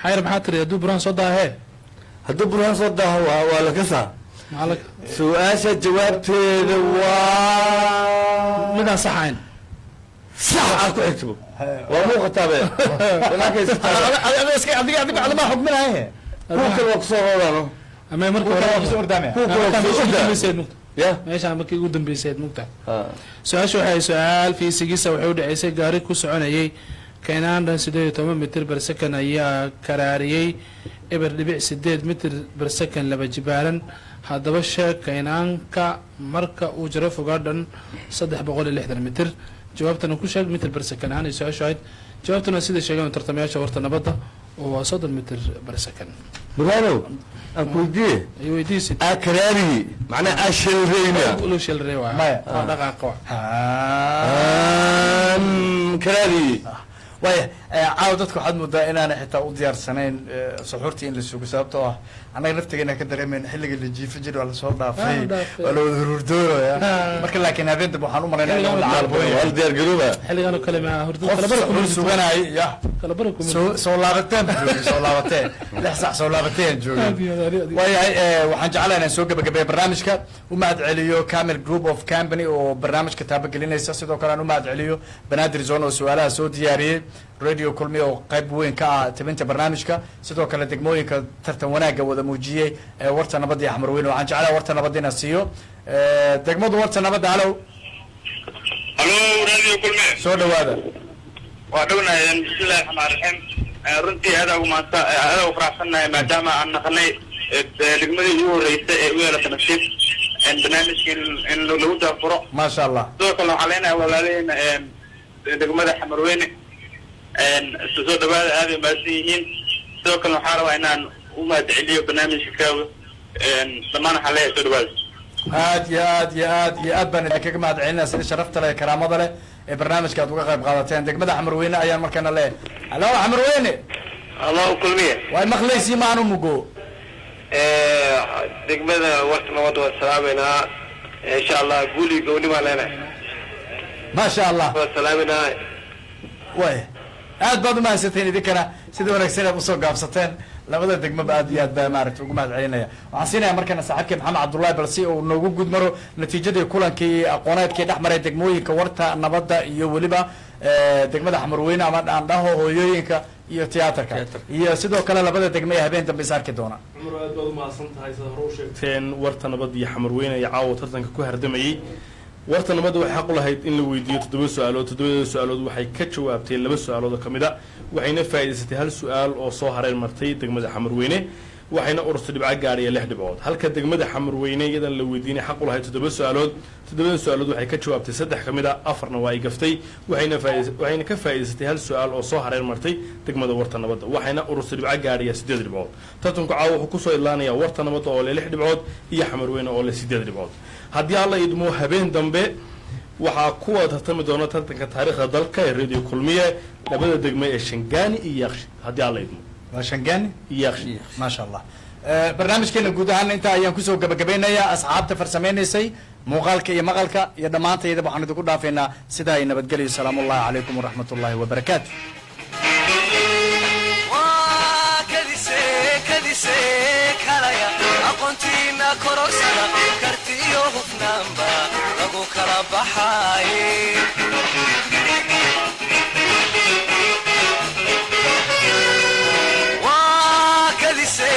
S3: xayr maxaa tiri hadduu burhaan soo daahee
S6: hadduu burhaan soo daaho waa la kasaa su-aasha jawaabteeda waa
S3: midaan sax ahayn
S6: sax aad ku xigtabo waa muuqataabe
S2: adama xugminahay
S6: kuwa kale waa kusoo roodano
S3: ama marka hore
S6: ya
S3: meeshaan markii ugu dambeysay mugta su-aasha waxay su-aal fiisigiisa waxay u dhaceysay gaari ku soconayay kaynaandhan 18 mitir per second ayaa karaariyey eber dhibic 8 mitir per second laba jibaaran haddaba sheeg kaynaanka marka uu jiro fogaadhan 360 mitir jawaabtana ku sheeg mitir per second ahaan ay su-aashu ahayd jawaabtuna sida sheegeen tartamayaasha warta nabadda oo waa 30 mitir per second
S6: buraanow aan ku weydiiye
S3: ay weydiisid
S6: karaariyi macnaa ashalreyna
S3: loo shalrey waa waa dhaqaaqa
S6: karaariyi
S2: waaya caawa dadka waxaad moodaa inaana xitaa u diyaarsanayn suxuurtii in la sugo sababtoo ah annaga naftigeena ka dareemayna xilliga la jiifa jir waa lasoo dhaafay waa la wada hururdooya marka laakiin habeen dambe waxaan u malaynaa inuu lacaalbooya
S6: diyaar garooba
S3: xilligan oo kale ma hurdo
S2: kala bar ku suganay ya
S3: kala bar ku
S2: soo laabateen soo laabateen lix sax soo laabateen joogay waayahay waxaan jeclahay inaan soo gabagabeeyo barnaamijka u mahad celiyo Camel Group of Company oo barnaamijka taabagelinaysa sidoo kale aan u mahad celiyo Banaadir Zone oo su'aalaha soo diyaariyay radio kulmi oo qayb weyn ka ah tabinta barnaamijka sidoo kale degmooyinka tartan wanaaga wada muujiyay warta nabadda iyo xamarweyne waxaan jeclahay warta nabadda inaan siiyo degmadu warta nabadda halo
S5: radio kulmi
S2: soo dhawaada
S5: waa dhownaayeen bismillahi raxmaani raxiim runtii aad ugu maanta aad ugu faraxsanahay maadaama aan naqnay degmadii ugu horeysay ee u yeelata nasiib barnaamijkii in lagu daafuro
S2: maasha allah
S5: sidoo kale waxaa leenahay walaalaheyna degmada xamarweyne soo dhawaada aad ay mahadsan yihiin sidoo kale waxaa rabaa inaan u mahad celiyo barnaamijka dhammaan waxaa leeyahay soo dhawaada
S2: aad iyo aad iyo aad iyo aad baan idinkaga mahad celinaya sida sharafta leh karaamada leh ee barnaamijka aad uga qayb qaadateen degmada xamarweyne ayaan markaana leeyahay halo xamarweyne
S5: halo kulmiye
S2: waay maqlaysi maanu mugo
S5: degmada warta nabadda waa salaameynaa insha allah guuli gowni baan leenahay
S2: maasha allah
S5: waa salaameynaa
S2: way aad baad u mahadsanteen idinkana sida wanaagsan aad usoo gaabsateen labada degmaba aad iyo aad baa maaragtay ugu mahad celinaya waxaan siinaya markana saaxiibkii maxamed cabdullaahi balsi uu noogu gud maro natiijadii kulankii aqooneedkii dhex maray degmooyinka warta nabadda iyo weliba degmada xamarweyne ama aan dhaho hooyooyinka iyo tiyaatarka iyo sidoo kale labada degme ee habeen dambe is arki doona
S10: cumar aad baad u mahadsan tahay sida hore u sheegteen warta nabadda iyo xamarweyne iyo caawa tartanka ku hardamayey warta nabadda waxay xaq u lahayd in la weydiiyo 7 su-aalood 7 su-aalood waxay ka jawaabtay 2 su-aalood oo ka mid a waxayna faa'iidaysatay 1 su-aal oo soo hareen martay degmada xamarweyne waxayna ururtay dhibco gaadhaya 6 dhibcood halka degmada xamarweyne iyadan la weydiinay xaq u lahayd 7 su-aalood 7 su-aalood waxay ka jawaabtay 3 ka mid a 4na waa ay gaftay waxayna ka faa'iidaysatay 1 su-aal oo soo hareen martay degmada warta nabadda waxayna ururtay dhibco gaadhaya 8 dhibcood tartanku caawa wuxuu kusoo idlaanayaa warta nabadda oo leh 6 dhibcood iyo xamarweyne oo leh 8 dhibcood haddii alla idmo habeen dambe waxaa kuwa tartami doona tartanka taariikhda dalka ee radio kulmiye labada degme ee Shangaani iyo Yaaqshi haddii alla idmo
S2: waa Shangaani
S10: iyo Yaaqshi
S2: maasha allah barnaamijkeena guud ahaan inta ayaan kusoo gabagabeynayaa asxaabta farsameynaysay muuqaalka iyo maqalka iyo dhammaantayda waxaan idinku dhaafaynaa sidaa ay nabadgelyo salaamullahi calaykum waraxmatullaahi wabarakaatu
S17: aqoontiina korosana kartiyo hufnaanba lagu kala baxaaye waa kadise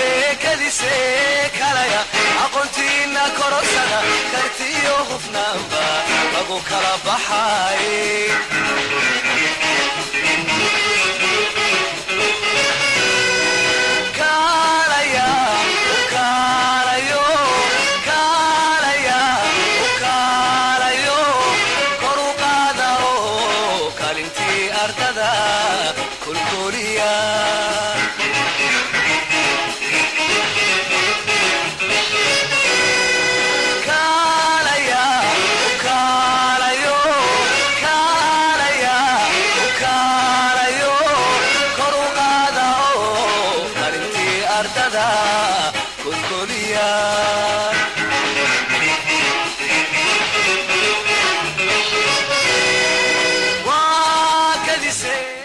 S17: kalaya aqoontiina korosana kartiyo hufnaanba lagu kala baxaaye kulkuliya كليسي